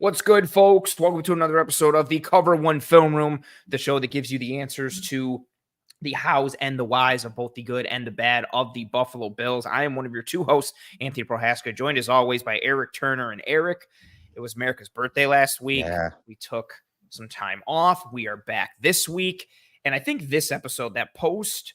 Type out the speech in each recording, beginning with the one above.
What's good, folks? Welcome to another episode of the Cover One Film Room, the show that gives you the answers to the hows and the whys of both the good and the bad of the Buffalo Bills. I am one of your two hosts, Anthony Prohaska, joined as always by Erik Turner and Erik. It was America's birthday last week. Yeah. We took some time off. We are back this week. And I think this episode, that post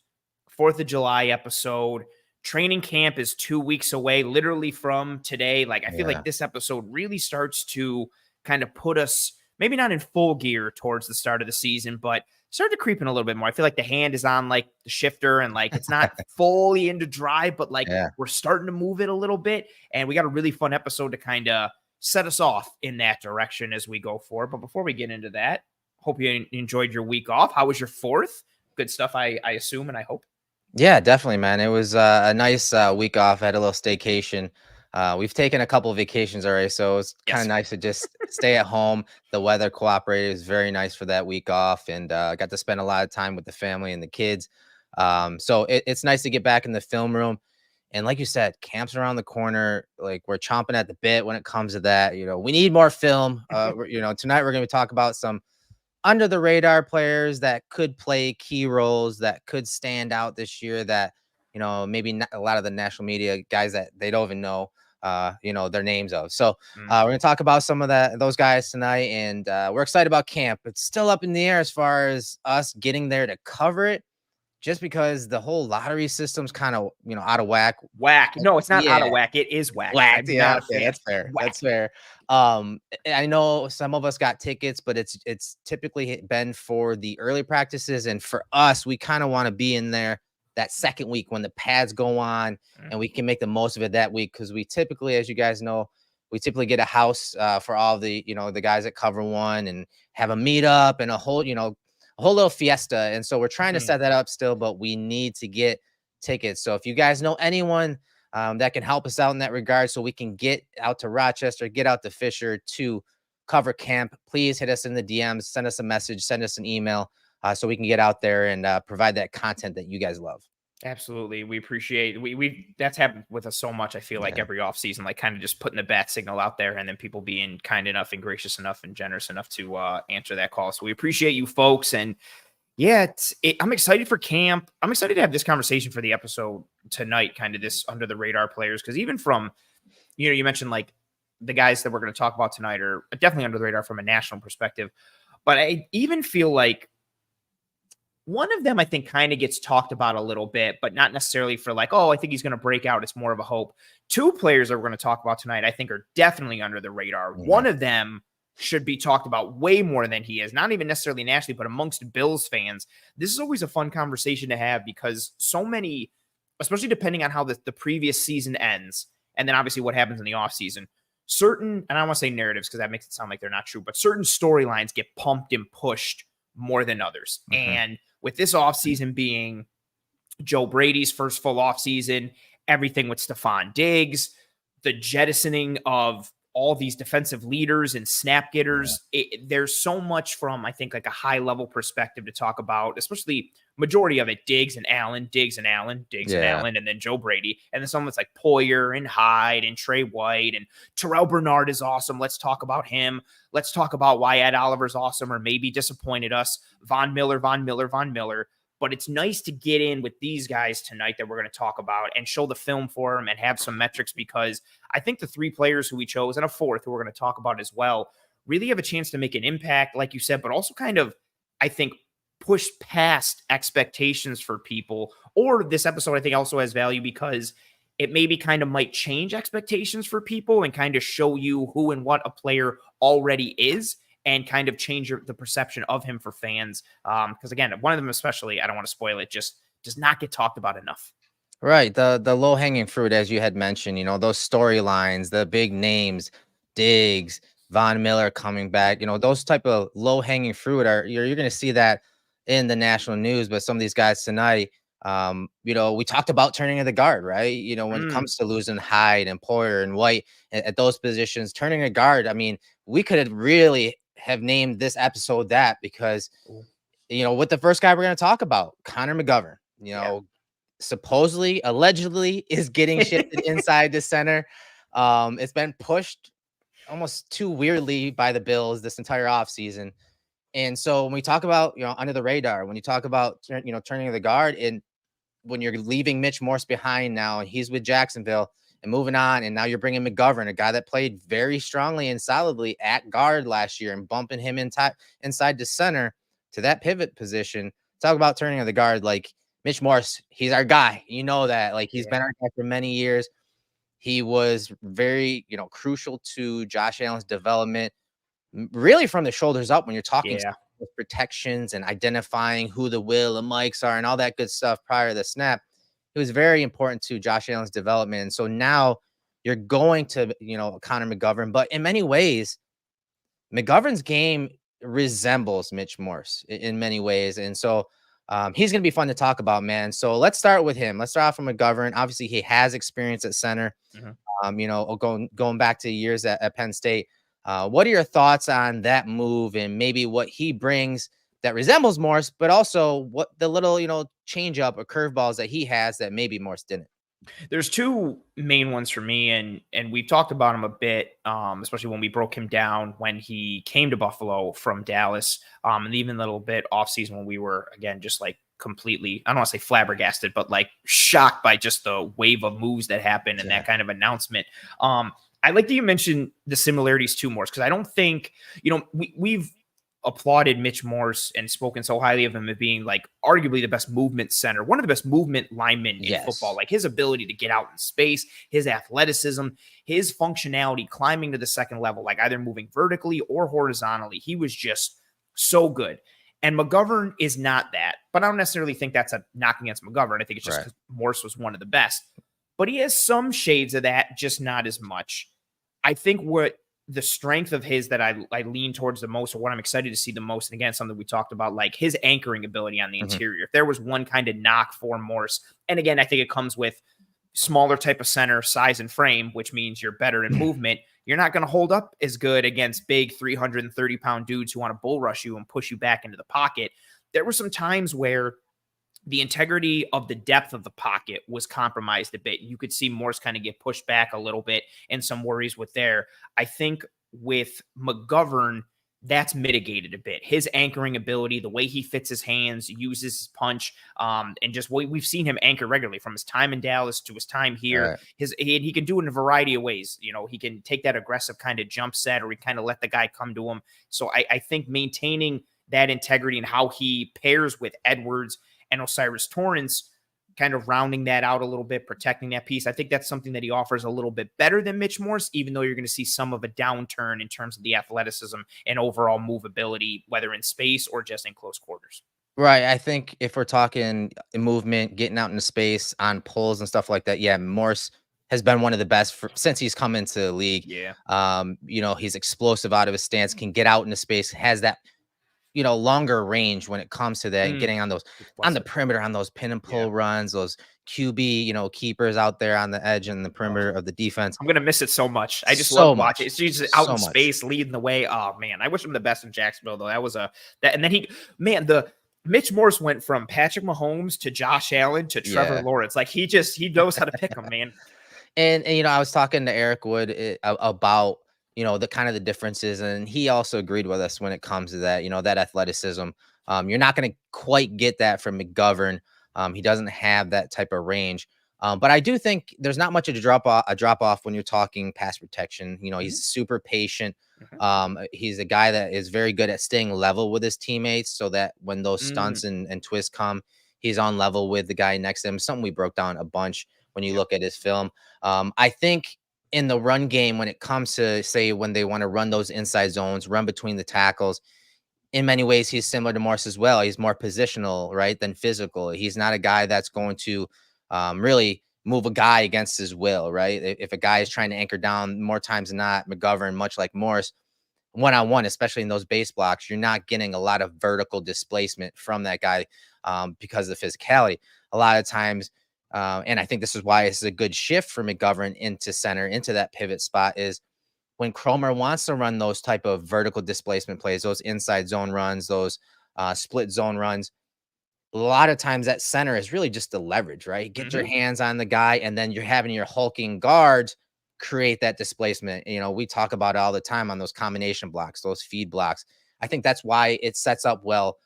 4th of July episode, training camp is 2 weeks away, literally from today. I feel like this episode really starts to kind of put us maybe not in full gear towards the start of the season, but start to creep in a little bit more. I feel like the hand is on the shifter and it's not fully into drive, but we're starting to move it a little bit. And we got a really fun episode to kind of set us off in that direction as we go forward. But before we get into that, hope you enjoyed your week off. How was your 4th? Good stuff, I assume, and I hope. Yeah, definitely, man. It was a nice week off. I had a little staycation. We've taken a couple of vacations already, so it's kind of nice to just stay at home. The weather cooperated. It was very nice for that week off, and I got to spend a lot of time with the family and the kids. So it's nice to get back in the film room. And like you said, camp's around the corner. We're chomping at the bit when it comes to that. We need more film. Tonight we're going to talk about some under the radar players that could play key roles, that could stand out this year, that, maybe not a lot of the national media guys that they don't even know, their names of. So we're going to talk about some of those guys tonight. And we're excited about camp. It's still up in the air as far as us getting there to cover it, just because the whole lottery system's kind of, out of whack. No, it's not out of whack. It is whack. Yeah, okay, that's fair. Whack. That's fair. I know some of us got tickets, but it's typically been for the early practices. And for us, we kind of want to be in there that second week when the pads go on, and we can make the most of it that week. Because we typically, as you guys know, get a house for all the, the guys that cover one, and have a meetup and a whole little fiesta. And so we're trying to set that up still, but we need to get tickets. So if you guys know anyone that can help us out in that regard, so we can get out to Rochester, get out to Fisher to cover camp, please hit us in the DMs, send us a message, send us an email, so we can get out there and provide that content that you guys love. Absolutely. We appreciate we that's happened with us so much. I feel like every off season, kind of just putting the bat signal out there, and then people being kind enough and gracious enough and generous enough to answer that call. So we appreciate you folks. And I'm excited for camp. I'm excited to have this conversation for the episode tonight, kind of this under the radar players. Cause even from, you mentioned the guys that we're going to talk about tonight are definitely under the radar from a national perspective, but I even feel like one of them, I think, kind of gets talked about a little bit, but not necessarily for I think he's going to break out. It's more of a hope. Two players that we're going to talk about tonight, I think, are definitely under the radar. Mm-hmm. One of them should be talked about way more than he is, not even necessarily nationally, but amongst Bills fans. This is always a fun conversation to have, because so many, especially depending on how the previous season ends, and then obviously what happens in the offseason, certain, and I don't want to say narratives because that makes it sound like they're not true, but certain storylines get pumped and pushed more than others. Mm-hmm. And with this offseason being Joe Brady's first full offseason, everything with Stephon Diggs, the jettisoning of all these defensive leaders and snap getters, there's so much from, I think, a high level perspective to talk about, especially majority of it, Diggs and Allen, and then Joe Brady. And then someone that's like Poyer and Hyde and Trey White and Terrell Bernard is awesome. Let's talk about him. Let's talk about why Ed Oliver's awesome, or maybe disappointed us. Von Miller. But it's nice to get in with these guys tonight that we're going to talk about and show the film for them and have some metrics, because I think the three players who we chose, and a fourth who we're going to talk about as well, really have a chance to make an impact, like you said, but also kind of, I think, push past expectations for people. Or this episode, I think, also has value because it maybe kind of might change expectations for people and kind of show you who and what a player already is, and kind of change the perception of him for fans. Because again, one of them especially, I don't want to spoil it, just does not get talked about enough. Right. The low-hanging fruit, as you had mentioned, those storylines, the big names, Diggs, Von Miller coming back, those type of low-hanging fruit you're going to see that in the national news. But some of these guys tonight, we talked about turning of the guard, right? When it comes to losing Hyde and Poyer and White at those positions, turning a guard, I mean, we could have really have named this episode that, because with the first guy we're going to talk about, Connor McGovern, supposedly, allegedly is getting shifted inside the center. It's been pushed almost too weirdly by the Bills this entire offseason. And so when we talk about, under the radar, when you talk about, turning the guard, and when you're leaving Mitch Morse behind now and he's with Jacksonville and moving on, and now you're bringing McGovern, a guy that played very strongly and solidly at guard last year, and bumping him inside the center to that pivot position. Talk about turning of the guard. Like, Mitch Morse, he's our guy. You know that. Like, he's been our guy for many years. He was very, crucial to Josh Allen's development, really from the shoulders up when you're talking protections and identifying who the Will and Mikes are and all that good stuff prior to the snap. It was very important to Josh Allen's development. And so now you're going to, Connor McGovern, but in many ways, McGovern's game resembles Mitch Morse in many ways. And so he's going to be fun to talk about, man. So let's start with him. Let's start off from McGovern. Obviously, he has experience at center, going back to years at Penn State. What are your thoughts on that move and maybe what he brings that resembles Morse, but also what the little, change up or curveballs that he has that maybe Morse didn't? There's two main ones for me, and we've talked about him a bit, especially when we broke him down when he came to Buffalo from Dallas, and even a little bit offseason when we were, again, just like completely, I don't want to say flabbergasted, but like shocked by just the wave of moves that happened and that kind of announcement. I like that you mentioned the similarities to Morse, because I don't think, we've applauded Mitch Morse and spoken so highly of him as being like arguably the best movement center, one of the best movement linemen in football. Like, his ability to get out in space, his athleticism, his functionality climbing to the second level, like either moving vertically or horizontally. He was just so good. And McGovern is not that, but I don't necessarily think that's a knock against McGovern. I think it's just because Morse was one of the best, but he has some shades of that, just not as much. I think what the strength of his that I lean towards the most, or what I'm excited to see the most, and again, something we talked about, like his anchoring ability on the interior. If there was one kind of knock for Morse, and again, I think it comes with smaller type of center, size and frame, which means you're better in movement. You're not going to hold up as good against big 330-pound dudes who want to bull rush you and push you back into the pocket. There were some times where the integrity of the depth of the pocket was compromised a bit. You could see Morse kind of get pushed back a little bit and some worries with there. I think with McGovern, that's mitigated a bit. His anchoring ability, the way he fits his hands, uses his punch, and just we've seen him anchor regularly from his time in Dallas to his time here. He can do it in a variety of ways. He can take that aggressive kind of jump set, or he kind of let the guy come to him. So I think maintaining that integrity and how he pairs with Edwards and Osiris Torrance, kind of rounding that out a little bit, protecting that piece. I think that's something that he offers a little bit better than Mitch Morse, even though you're going to see some of a downturn in terms of the athleticism and overall movability, whether in space or just in close quarters. Right. I think if we're talking movement, getting out into space on pulls and stuff like that, Morse has been one of the best since he's come into the league. He's explosive out of his stance, can get out into space, has that longer range when it comes to that, getting on the perimeter, on those pin and pull runs, those QB, keepers out there on the edge and the perimeter of the defense. I'm going to miss it so much. I just love watching it. It's just out in space, leading the way. Oh man, I wish him the best in Jacksonville though. That was and then the Mitch Morse went from Patrick Mahomes to Josh Allen to Trevor Lawrence. Like, he knows how to pick them, man. And I was talking to Erik Wood about the kind of the differences, and he also agreed with us when it comes to that, that athleticism. You're not going to quite get that from McGovern. He doesn't have that type of range. But I do think there's not much of a drop off when you're talking pass protection. He's super patient. He's a guy that is very good at staying level with his teammates, so that when those stunts and twists come, he's on level with the guy next to him. Something we broke down a bunch when you look at his film. I think in the run game, when it comes to, say, when they want to run those inside zones, run between the tackles, in many ways, he's similar to Morse as well. He's more positional, right, than physical. He's not a guy that's going to really move a guy against his will, right? If a guy is trying to anchor down, more times than not, McGovern, much like Morse, one-on-one, especially in those base blocks, you're not getting a lot of vertical displacement from that guy because of the physicality. A lot of times, and I think this is why it's a good shift for McGovern into center, into that pivot spot, is when Cromer wants to run those type of vertical displacement plays, those inside zone runs, those split zone runs, a lot of times that center is really just the leverage, right? Get your hands on the guy, and then you're having your hulking guards create that displacement. We talk about it all the time on those combination blocks, those feed blocks. I think that's why it sets up well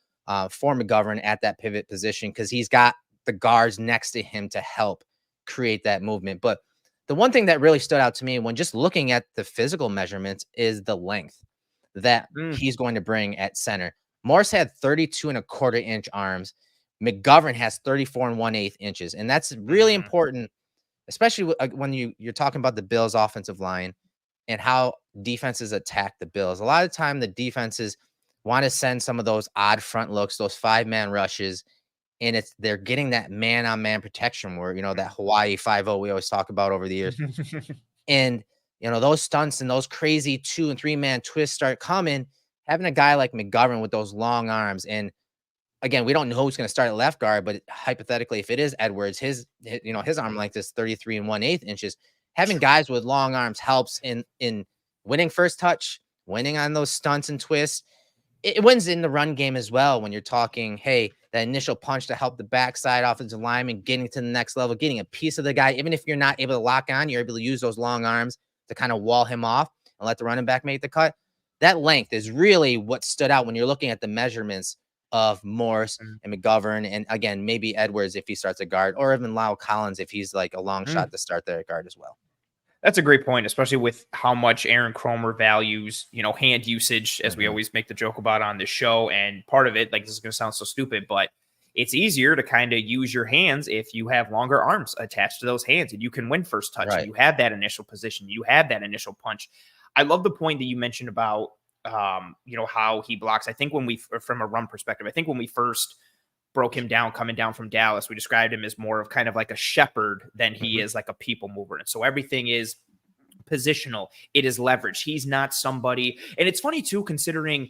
for McGovern at that pivot position, because he's got the guards next to him to help create that movement. But the one thing that really stood out to me when just looking at the physical measurements is the length that he's going to bring at center. Morris had 32.25-inch arms. McGovern has 34 1/8 inches. And that's really important, especially when you're talking about the Bills offensive line and how defenses attack the Bills. A lot of time the defenses want to send some of those odd front looks, those 5-man rushes, and they're getting that man-on-man protection where, that Hawaii 5-0 we always talk about over the years. And, those stunts and those crazy 2- and 3-man twists start coming, having a guy like McGovern with those long arms. And again, we don't know who's going to start at left guard, but hypothetically, if it is Edwards, his arm length is 33 1/8 inches. Having guys with long arms helps in winning first touch, winning on those stunts and twists. It wins in the run game as well when you're talking, hey, that initial punch to help the backside offensive lineman getting to the next level, getting a piece of the guy. Even if you're not able to lock on, you're able to use those long arms to kind of wall him off and let the running back make the cut. That length is really what stood out when you're looking at the measurements of Morse and McGovern, and again, maybe Edwards if he starts a guard, or even Lyle Collins if he's like a long shot to start there at guard as well. That's a great point, especially with how much Aaron Kromer values, hand usage, as we always make the joke about on this show. And part of it, like, this is going to sound so stupid, but it's easier to kind of use your hands if you have longer arms attached to those hands, and you can win first touch. Right. You have that initial position. You have that initial punch. I love the point that you mentioned about, how he blocks. I think from a run perspective, I think when we first broke him down coming down from Dallas, we described him as more of kind of like a shepherd than he is like a people mover. And so everything is positional. It is leverage. He's not somebody. And it's funny too, considering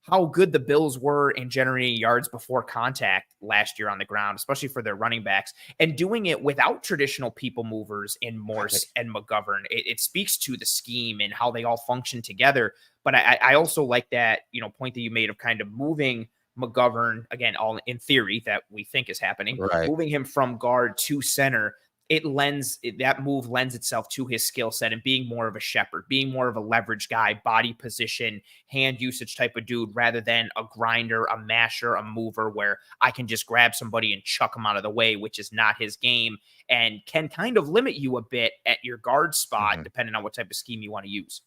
how good the Bills were in generating yards before contact last year on the ground, especially for their running backs, and doing it without traditional people movers in Morse and McGovern. It speaks to the scheme and how they all function together. But I also like that, point that you made of kind of moving McGovern, again, all in theory that we think is happening, moving him from guard to center. That move lends itself to his skill set and being more of a shepherd, being more of a leverage guy, body position, hand usage type of dude, rather than a grinder, a masher, a mover where I can just grab somebody and chuck them out of the way, which is not his game and can kind of limit you a bit at your guard spot, depending on what type of scheme you want to use.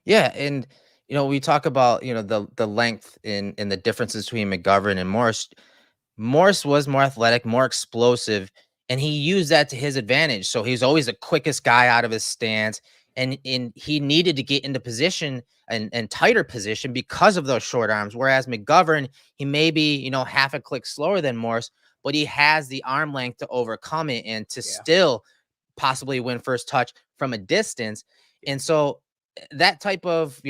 Yeah. And, we talk about, the length in the differences between McGovern and Morris. Morris was more athletic, more explosive, and he used that to his advantage. So he's always the quickest guy out of his stance. And he needed to get into position and tighter position because of those short arms. Whereas McGovern, he may be, half a click slower than Morris, but he has the arm length to overcome it and to still possibly win first touch from a distance. And so that type of,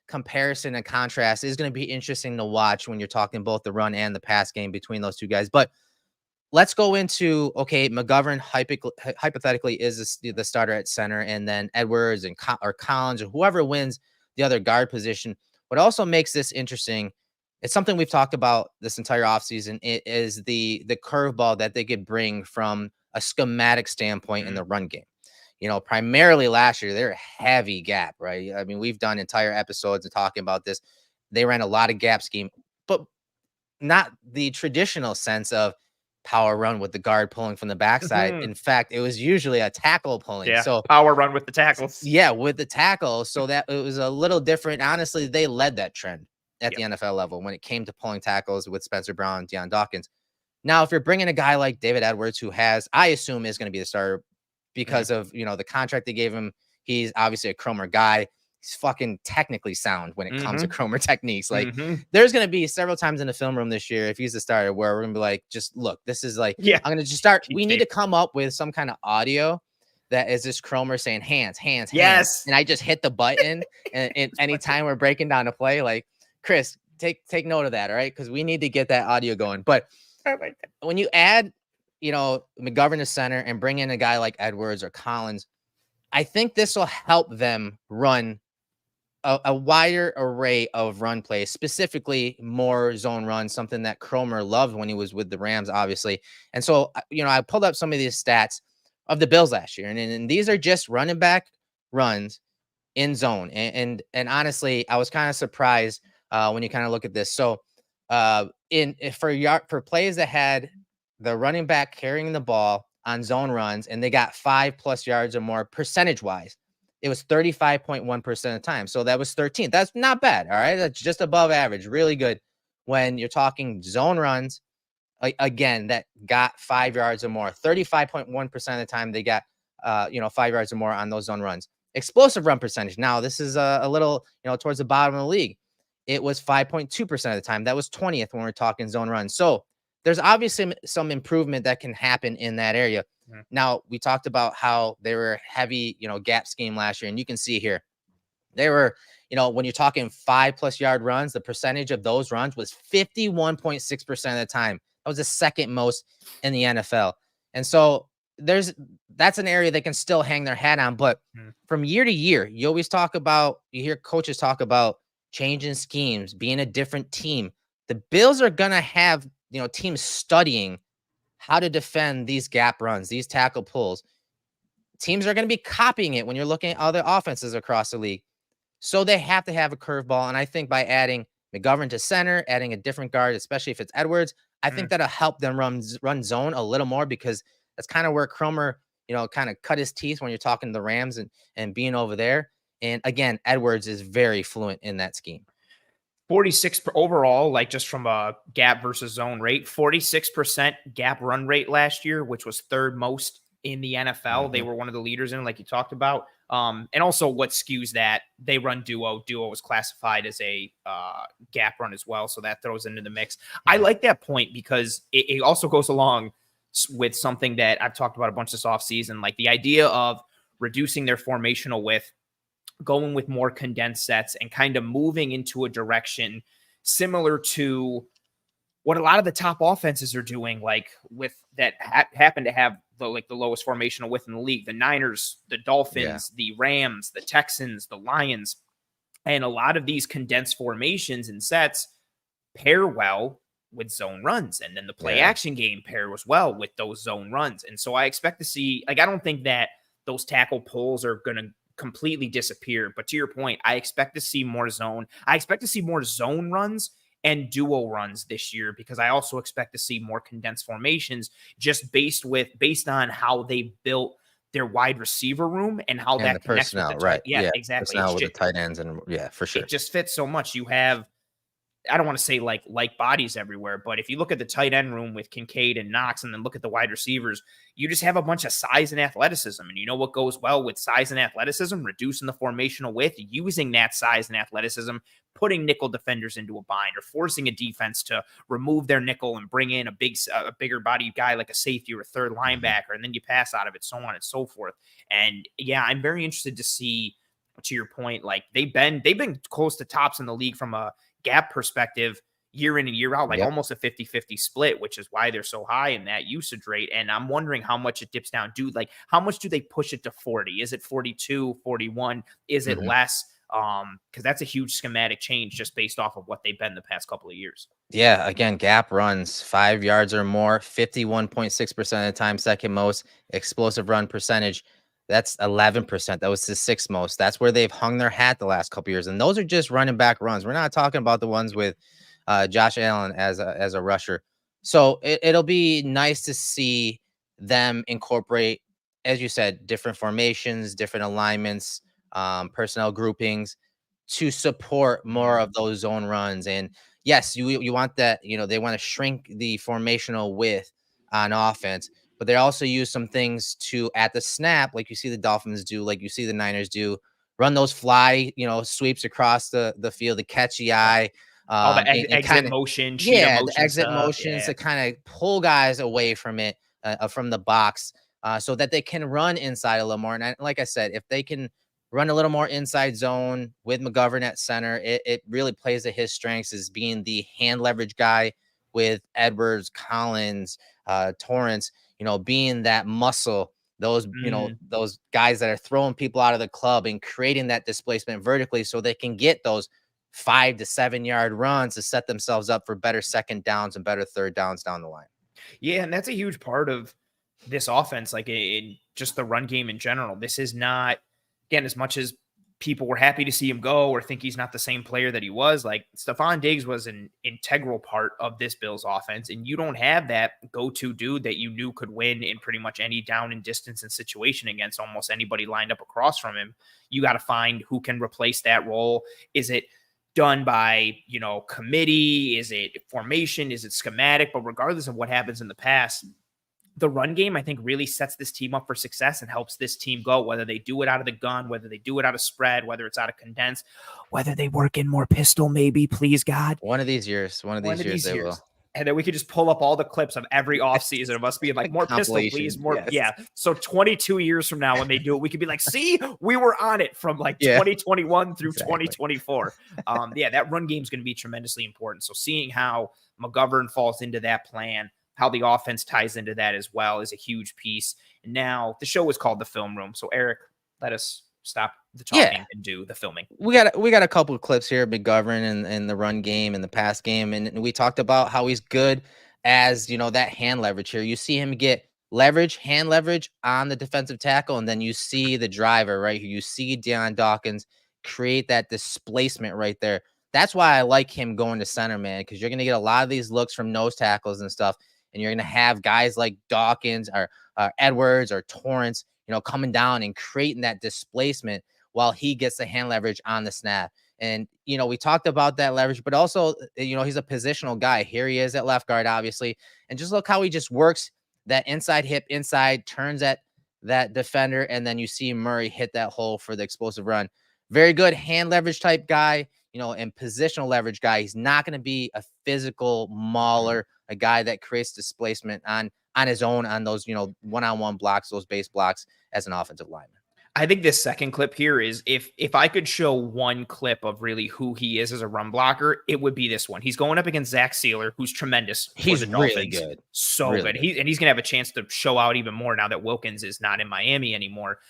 comparison and contrast is going to be interesting to watch when you're talking both the run and the pass game between those two guys. But let's go into, okay, McGovern hypothetically is the starter at center, and then Edwards or Collins or whoever wins the other guard position. What also makes this interesting, it's something we've talked about this entire offseason, it is the curveball that they could bring from a schematic standpoint in the run game. Primarily last year, they're a heavy gap, right? I mean, we've done entire episodes of talking about this. They ran a lot of gap scheme, but not the traditional sense of power run with the guard pulling from the backside. In fact, it was usually a tackle pulling. Yeah, so power run with the tackles. Yeah, with the tackle. So that it was a little different. Honestly, they led that trend at the NFL level when it came to pulling tackles with Spencer Brown and Deion Dawkins. Now, if you're bringing a guy like David Edwards, who I assume is going to be the starter because of, the contract they gave him, he's obviously a Kromer guy. He's fucking technically sound when it comes to Kromer techniques. Like, there's going to be several times in the film room this year, if he's the starter, where we're going to be like, just look, this is like, I'm going to just start. We need to come up with some kind of audio that is this Kromer saying hands. Yes. And I just hit the button. and anytime we're breaking down a play, like, Chris, take note of that. All right. Cause we need to get that audio going. But when you add, McGovern to center and bring in a guy like Edwards or Collins, I think this will help them run a wider array of run plays, specifically more zone runs, something that Kromer loved when he was with the Rams, obviously. And so, I pulled up some of these stats of the Bills last year, and these are just running back runs in zone. And honestly, I was kind of surprised when you kind of look at this. So for plays that had the running back carrying the ball on zone runs and they got 5+ yards or more percentage wise, it was 35.1% of the time. So that was 13th. That's not bad. All right. That's just above average. Really good when you're talking zone runs. Again, that got 5 yards or more. 35.1% of the time they got 5 yards or more on those zone runs. Explosive run percentage. Now, this is a little, towards the bottom of the league. It was 5.2% of the time. That was 20th when we're talking zone runs. So there's obviously some improvement that can happen in that area. Mm-hmm. Now, we talked about how they were heavy, gap scheme last year. And you can see here, they were, when you're talking 5+ yard runs, the percentage of those runs was 51.6% of the time. That was the second most in the NFL. And so that's an area they can still hang their hat on. But from year to year, you hear coaches talk about changing schemes, being a different team. The Bills are going to have, teams studying how to defend these gap runs, these tackle pulls. Teams are going to be copying it when you're looking at other offenses across the league. So they have to have a curveball. And I think by adding McGovern to center, adding a different guard, especially if it's Edwards, I think that'll help them run zone a little more, because that's kind of where Cromer, kind of cut his teeth when you're talking to the Rams and being over there. And again, Edwards is very fluent in that scheme. 46 overall, like just from a gap versus zone rate, 46% gap run rate last year, which was third most in the NFL. Mm-hmm. They were one of the leaders in it, like you talked about. And also what skews that, they run duo. Duo was classified as a gap run as well, so that throws into the mix. Mm-hmm. I like that point because it also goes along with something that I've talked about a bunch this offseason, like the idea of reducing their formational width, going with more condensed sets, and kind of moving into a direction similar to what a lot of the top offenses are doing, like with that happen to have the lowest formational width in the league. The Niners, the Dolphins, the Rams, the Texans, the Lions. And a lot of these condensed formations and sets pair well with zone runs. And then the play action game pairs well with those zone runs. And so I expect to see, I don't think that those tackle pulls are going to completely disappear. But to your point, I expect to see more zone. I expect to see more zone runs and duo runs this year, because I also expect to see more condensed formations, just based on how they built their wide receiver room and how that the connects personnel, with the right? Yeah, exactly. Personnel with the tight ends, and for sure, it just fits so much. You have, I don't want to say like bodies everywhere, but if you look at the tight end room with Kincaid and Knox, and then look at the wide receivers, you just have a bunch of size and athleticism. And you know what goes well with size and athleticism? Reducing the formational width, using that size and athleticism, putting nickel defenders into a bind, or forcing a defense to remove their nickel and bring in a bigger body guy like a safety or a third linebacker, and then you pass out of it, so on and so forth. And yeah, I'm very interested to see, to your point, like they've been close to tops in the league from a gap perspective year in and year out, like almost a 50-50 split, which is why they're so high in that usage rate. And I'm wondering how much it dips down. How much do they push it to 40? Is it 42, 41? Is it less? Because that's a huge schematic change just based off of what they've been the past couple of years. Yeah, again, gap runs 5 yards or more, 51.6% of the time, second most. Explosive run percentage, that's 11%. That was the sixth most. That's where they've hung their hat the last couple of years. And those are just running back runs. We're not talking about the ones with Josh Allen as a rusher. So it'll be nice to see them incorporate, as you said, different formations, different alignments, personnel groupings to support more of those zone runs. And yes, you want that, they want to shrink the formational width on offense, but they also use some things to, at the snap, like you see the Dolphins do, like you see the Niners do, run those fly, sweeps across the field, the catchy eye. All the exit motion, the exit motions to kind of pull guys away from it, from the box, so that they can run inside a little more. And like I said, if they can run a little more inside zone with McGovern at center, it really plays to his strengths as being the hand leverage guy with Edwards, Collins, Torrance, being that muscle, those, those guys that are throwing people out of the club and creating that displacement vertically so they can get those 5 to 7 yard runs to set themselves up for better second downs and better third downs down the line. Yeah. And that's a huge part of this offense, like in just the run game in general. This is not again, as much as people were happy to see him go or think he's not the same player that he was, like Stephon Diggs was an integral part of this Bills offense. And you don't have that go-to dude that you knew could win in pretty much any down and distance and situation against almost anybody lined up across from him. You got to find who can replace that role. Is it done by, committee? Is it formation? Is it schematic? But regardless of what happens in the past, the run game, I think, really sets this team up for success and helps this team go, whether they do it out of the gun, whether they do it out of spread, whether it's out of condensed, whether they work in more pistol, maybe, please, God. One of these years they will. And then we could just pull up all the clips of every offseason. It must be like more pistol, please. More, yes. Yeah. So 22 years from now, when they do it, we could be like, see, we were on it from 2021 through 2024. That run game is going to be tremendously important. So seeing how McGovern falls into that plan, how the offense ties into that as well, is a huge piece. And now the show is called The Film Room. So Erik, let us stop the talking and do the filming. We got a couple of clips here, McGovern and the run game and the pass game. And we talked about how he's good as, that hand leverage here. You see him get hand leverage on the defensive tackle. And then you see the driver right here. You see Deion Dawkins create that displacement right there. That's why I like him going to center, man, because you're going to get a lot of these looks from nose tackles and stuff. And you're going to have guys like Dawkins or Edwards or Torrance, coming down and creating that displacement while he gets the hand leverage on the snap. And, we talked about that leverage, but also, he's a positional guy. Here he is at left guard, obviously. And just look how he just works that inside hip inside, turns at that defender. And then you see Murray hit that hole for the explosive run. Very good hand leverage type guy, and positional leverage guy. He's not going to be a physical mauler, a guy that creates displacement on his own on those, one-on-one blocks, those base blocks as an offensive lineman. I think this second clip here is if I could show one clip of really who he is as a run blocker, it would be this one. He's going up against Zach Sealer, who's tremendous. He's really good. So really good. He's going to have a chance to show out even more now that Wilkins is not in Miami anymore.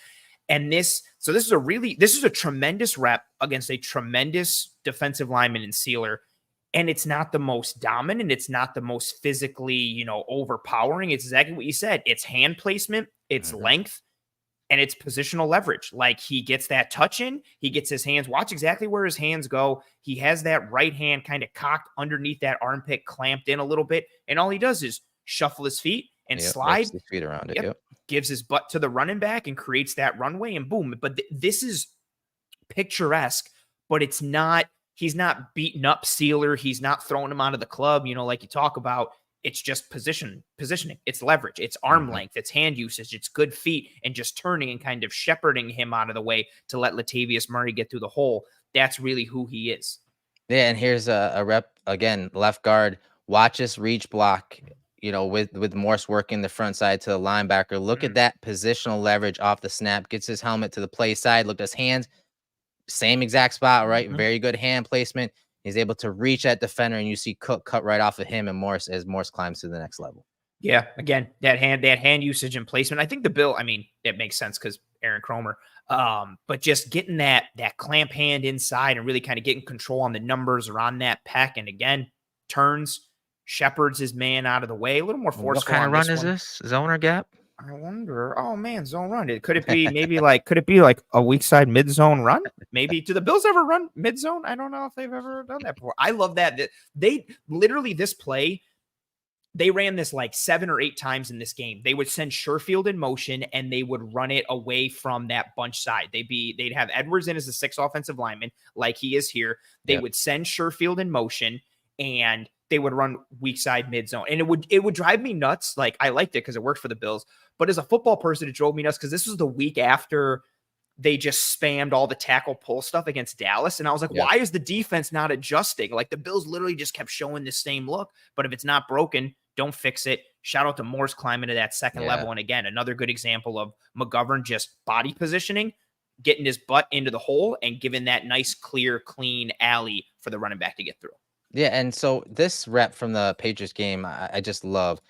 And this is a tremendous rep against a tremendous defensive lineman in Sealer. And it's not the most dominant. It's not the most physically, overpowering. It's exactly what you said. It's hand placement, it's length, and it's positional leverage. Like he gets that touch in, he gets his hands. Watch exactly where his hands go. He has that right hand kind of cocked underneath that armpit, clamped in a little bit. And all he does is shuffle his feet and slide his feet around it. Yep. Gives his butt to the running back and creates that runway and boom. But this is picturesque, but it's not. He's not beating up Sealer. He's not throwing him out of the club, like you talk about. It's just positioning. It's leverage. It's arm length. It's hand usage. It's good feet and just turning and kind of shepherding him out of the way to let Latavius Murray get through the hole. That's really who he is. Yeah, and here's a rep again, left guard. Watch this reach block, with Morse working the front side to the linebacker. Look at that positional leverage off the snap. Gets his helmet to the play side. Look at his hands. Same exact spot, right? Very good hand placement. He's able to reach that defender, and you see Cook cut right off of him and Morse as Morse climbs to the next level. Yeah, again, that hand usage and placement. I think the Bill, it makes sense because Aaron Cromer. But just getting that clamp hand inside and really kind of getting control on the numbers or on that pack, and again, turns, shepherds his man out of the way. A little more forceful. What kind of run is this? Zone or gap? I wonder. Oh man, zone run. Could it be like a weak side mid zone run? Maybe. Do the Bills ever run mid zone? I don't know if they've ever done that before. I love that. They literally, this play, they ran this like 7 or 8 times in this game. They would send Sherfield in motion and they would run it away from that bunch side. They'd have Edwards in as the 6th offensive lineman, like he is here. They would send Sherfield in motion and they would run weak side mid zone. And it would drive me nuts. Like I liked it because it worked for the Bills. But as a football person, it drove me nuts because this was the week after they just spammed all the tackle pull stuff against Dallas. And I was like, why is the defense not adjusting? Like the Bills literally just kept showing the same look. But if it's not broken, don't fix it. Shout out to Morse climbing to that second level. And again, another good example of McGovern just body positioning, getting his butt into the hole and giving that nice, clear, clean alley for the running back to get through. Yeah, and so this rep from the Patriots game, I just love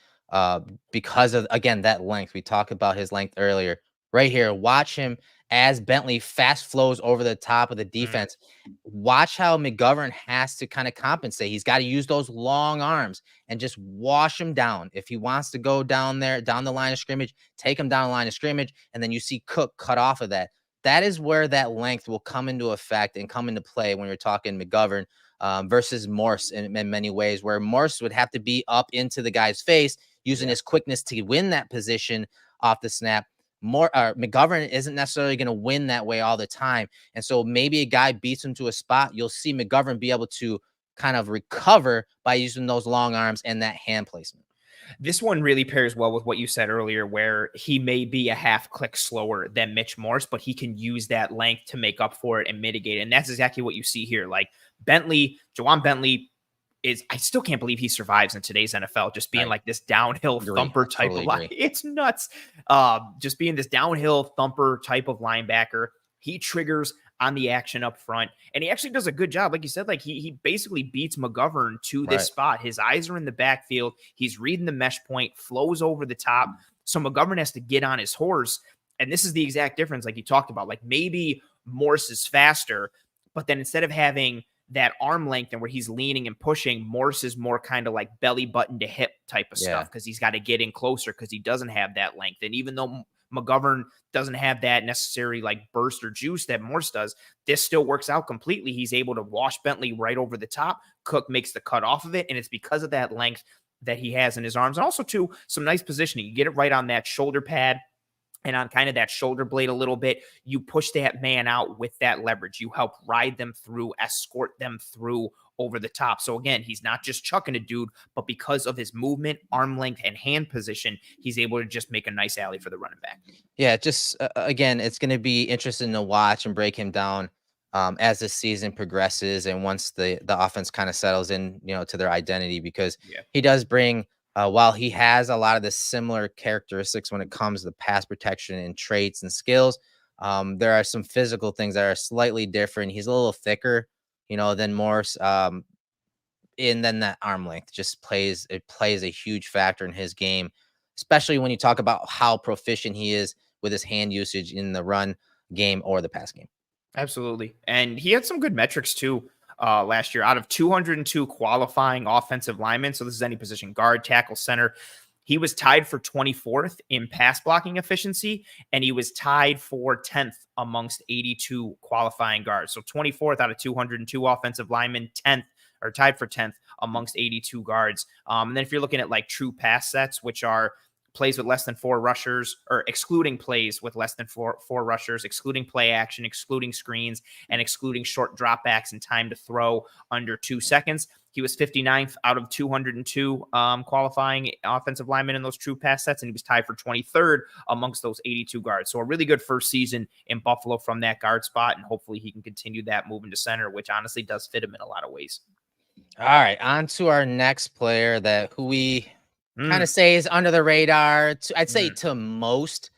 because of, again, that length. We talked about his length earlier. Right here, watch him as Bentley fast flows over the top of the defense. Watch how McGovern has to kind of compensate. He's got to use those long arms and just wash him down. If he wants to go down there, down the line of scrimmage, take him down the line of scrimmage, and then you see Cook cut off of that. that is where that length will come into effect and come into play when you're talking McGovern versus Morse in many ways, where Morse would have to be up into the guy's face using his quickness to win that position off the snap. McGovern isn't necessarily going to win that way all the time. And so maybe a guy beats him to a spot. You'll see McGovern be able to kind of recover by using those long arms and that hand placement. This one really pairs well with what you said earlier, where he may be a half click slower than Mitch Morse, but he can use that length to make up for it and mitigate it. And that's exactly what you see here. Like Dawuane Bentley I still can't believe he survives in today's NFL, just being like this downhill thumper type of line. It's nuts. Just being this downhill thumper type of linebacker. He triggers on the action up front, and he actually does a good job. Like you said, like he basically beats McGovern to this spot. His eyes are in the backfield. He's reading the mesh point, flows over the top. So McGovern has to get on his horse. And this is the exact difference, like you talked about. Like maybe Morse is faster, but then instead of having that arm length and where he's leaning and pushing, Morse is more kind of like belly button to hip type of stuff, because he's got to get in closer because he doesn't have that length. And even though McGovern doesn't have that necessary like burst or juice that Morse does, this still works out completely. He's able to wash Bentley right over the top. Cook makes the cut off of it, and it's because of that length that he has in his arms. And also, too, some nice positioning. You get it right on that shoulder pad and on kind of that shoulder blade a little bit. You push that man out with that leverage. You help ride them through, escort them through over the top. So again, he's not just chucking a dude, but because of his movement, arm length, and hand position, he's able to just make a nice alley for the running back. Yeah, just again, it's going to be interesting to watch and break him down as the season progresses and once the offense kind of settles in, to their identity, because he does bring, while he has a lot of the similar characteristics when it comes to the pass protection and traits and skills, there are some physical things that are slightly different. He's a little thicker, than Morse. And then that arm length just plays a huge factor in his game, especially when you talk about how proficient he is with his hand usage in the run game or the pass game. Absolutely. And he had some good metrics too last year. Out of 202 qualifying offensive linemen, so this is any position, guard, tackle, center, he was tied for 24th in pass blocking efficiency, and he was tied for 10th amongst 82 qualifying guards. So 24th out of 202 offensive linemen, 10th or tied for 10th amongst 82 guards. And then if you're looking at like true pass sets, which are plays with less than 4 rushers, or excluding plays with less than four rushers, excluding play action, excluding screens, and excluding short dropbacks and time to throw under 2 seconds, he was 59th out of 202 qualifying offensive linemen in those true pass sets, and he was tied for 23rd amongst those 82 guards. So a really good first season in Buffalo from that guard spot, and hopefully he can continue that moving to center, which honestly does fit him in a lot of ways. All right, on to our next player who we kind of say is under the radar. I'd say to most,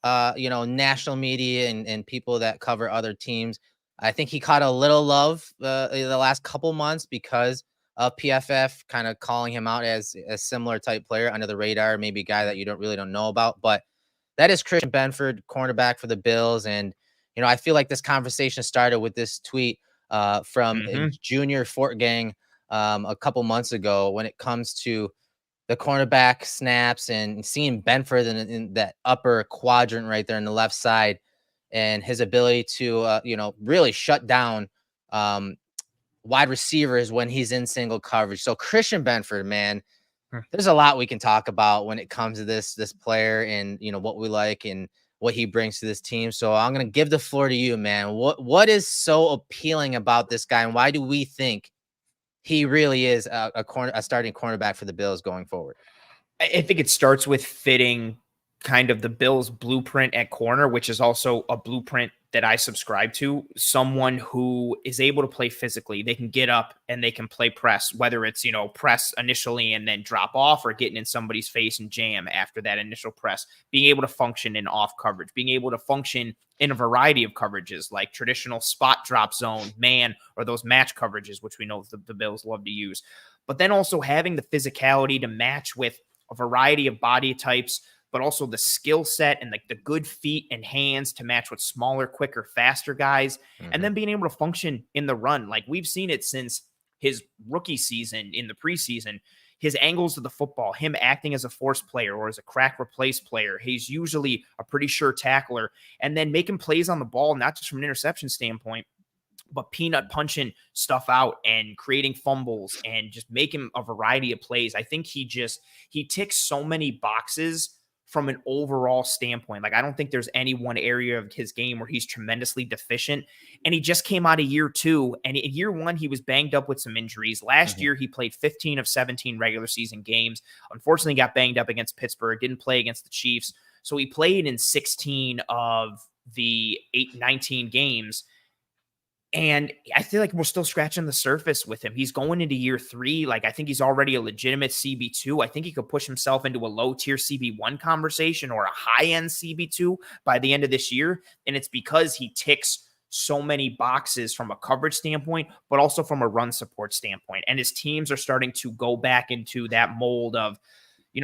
national media and people that cover other teams. I think he caught a little love the last couple months because of PFF kind of calling him out as a similar type player under the radar, maybe a guy that you don't know about. But that is Christian Benford, cornerback for the Bills. And, I feel like this conversation started with this tweet from Junior Fort Gang a couple months ago when it comes to the cornerback snaps and seeing Benford in that upper quadrant right there on the left side, and his ability to, really shut down wide receivers when he's in single coverage. So Christian Benford, man, there's a lot we can talk about when it comes to this player and, what we like and what he brings to this team. So I'm going to give the floor to you, man. What is so appealing about this guy, and why do we think he really is a starting cornerback for the Bills going forward? I think it starts with fitting kind of the Bills' blueprint at corner, which is also a blueprint that I subscribe to. Someone who is able to play physically. They can get up and they can play press, whether it's, press initially and then drop off, or getting in somebody's face and jam after that initial press, being able to function in off coverage, being able to function in a variety of coverages like traditional spot drop zone, man, or those match coverages, which we know the Bills love to use. But then also having the physicality to match with a variety of body types, but also the skill set and the good feet and hands to match with smaller, quicker, faster guys, and then being able to function in the run. Like we've seen it since his rookie season in the preseason. his angles to the football, him acting as a force player or as a crack replace player. He's usually a pretty sure tackler, and then making plays on the ball, not just from an interception standpoint, but peanut punching stuff out and creating fumbles and just making a variety of plays. I think he ticks so many boxes from an overall standpoint. Like, I don't think there's any one area of his game where he's tremendously deficient. And he just came out of year 2. And in year 1, he was banged up with some injuries. Last year, he played 15 of 17 regular season games. Unfortunately, got banged up against Pittsburgh, didn't play against the Chiefs. So he played in 16 of the 19 games. And I feel like we're still scratching the surface with him. He's going into year 3. Like, I think he's already a legitimate CB2. I think he could push himself into a low tier CB1 conversation or a high end CB2 by the end of this year. And it's because he ticks so many boxes from a coverage standpoint, but also from a run support standpoint. And his teams are starting to go back into that mold of,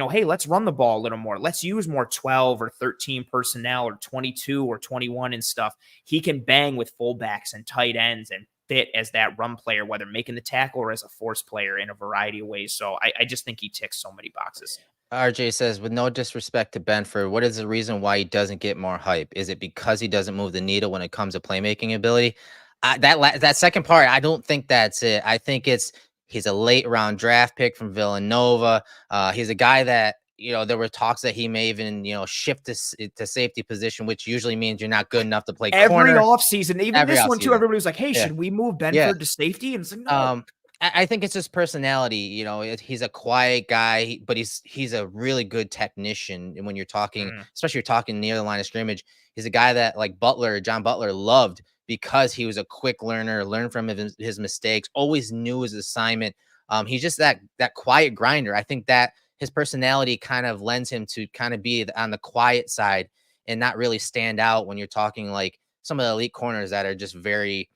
hey, let's run the ball a little more. Let's use more 12 or 13 personnel or 22 or 21 and stuff. He can bang with fullbacks and tight ends and fit as that run player, whether making the tackle or as a force player in a variety of ways. So I just think he ticks so many boxes. RJ says, with no disrespect to Benford, what is the reason why he doesn't get more hype? Is it because he doesn't move the needle when it comes to playmaking ability? That second part, I don't think that's it. I think he's a late round draft pick from Villanova. He's a guy that, there were talks that he may even, shift to safety position, which usually means you're not good enough to play corner. Every offseason, even this one too, everybody was like, hey, should we move Benford to safety? And it's like, no. I think it's his personality. He's a quiet guy, but he's a really good technician. And when you're talking, especially you're talking near the line of scrimmage, he's a guy that, like John Butler loved because he was a quick learner, learned from his mistakes, always knew his assignment. He's just that quiet grinder. I think that his personality kind of lends him to kind of be on the quiet side and not really stand out when you're talking like some of the elite corners that are just very,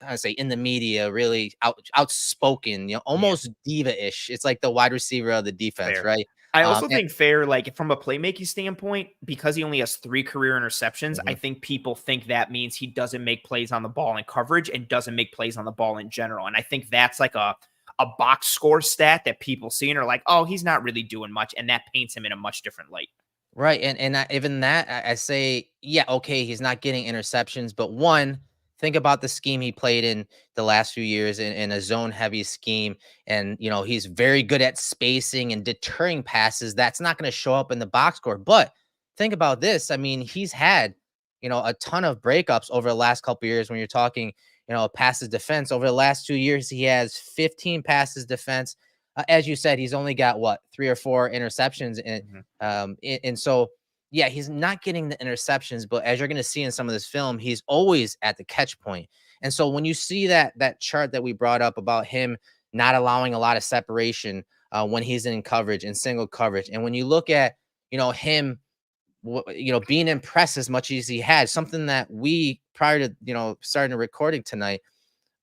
I say, in the media, really outspoken, almost diva-ish. It's like the wide receiver of the defense, right? I also think like from a playmaking standpoint, because he only has 3 career interceptions, I think people think that means he doesn't make plays on the ball in coverage and doesn't make plays on the ball in general. And I think that's like a box score stat that people see and are like, oh, he's not really doing much. And that paints him in a much different light. Right. And even that, I say, yeah, okay, he's not getting interceptions, but one, think about the scheme he played in the last few years in a zone heavy scheme. And, he's very good at spacing and deterring passes. That's not going to show up in the box score. But think about this. I mean, he's had, a ton of breakups over the last couple of years when you're talking, passes defense. Over the last 2 years, he has 15 passes defense. As you said, he's only got 3 or 4 interceptions. And so, yeah, he's not getting the interceptions, but as you're going to see in some of this film, he's always at the catch point. And so when you see that chart that we brought up about him not allowing a lot of separation when he's in coverage and single coverage, and when you look at, him, being impressed as much as he had, something that we, prior to, starting recording tonight,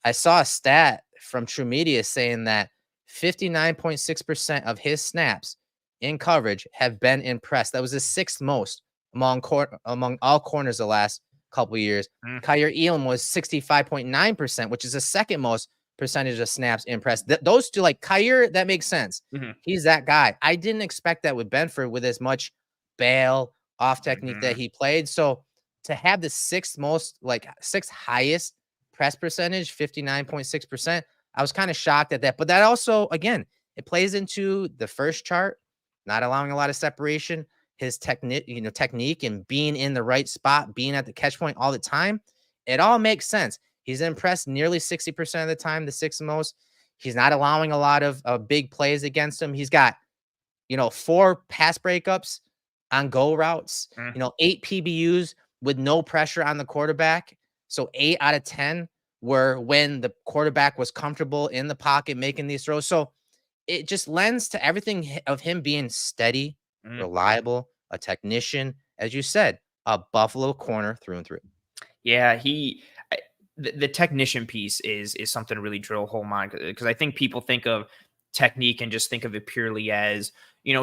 I saw a stat from True Media saying that 59.6% of his snaps in coverage have been in press. That was the 6th most among all corners the last couple of years. Kaiir Elam was 65.9%, which is the 2nd most percentage of snaps in press. Those two, like Kaiir, that makes sense. He's that guy. I didn't expect that with Benford with as much bail off technique that he played. So to have the 6th most, 6th highest press percentage, 59.6%, I was kind of shocked at that. But that also, again, it plays into the first chart, not allowing a lot of separation, his technique and being in the right spot, being at the catch point all the time. It all makes sense. He's impressed nearly 60% of the time, the 6th most. He's not allowing a lot of big plays against him. He's got, 4 pass breakups on go routes, 8 PBUs with no pressure on the quarterback. So 8 out of 10 were when the quarterback was comfortable in the pocket making these throws. So it just lends to everything of him being steady, reliable, a technician, as you said, a Buffalo corner through and through. Yeah, the technician piece is something to really drill home on, because I think people think of technique and just think of it purely as,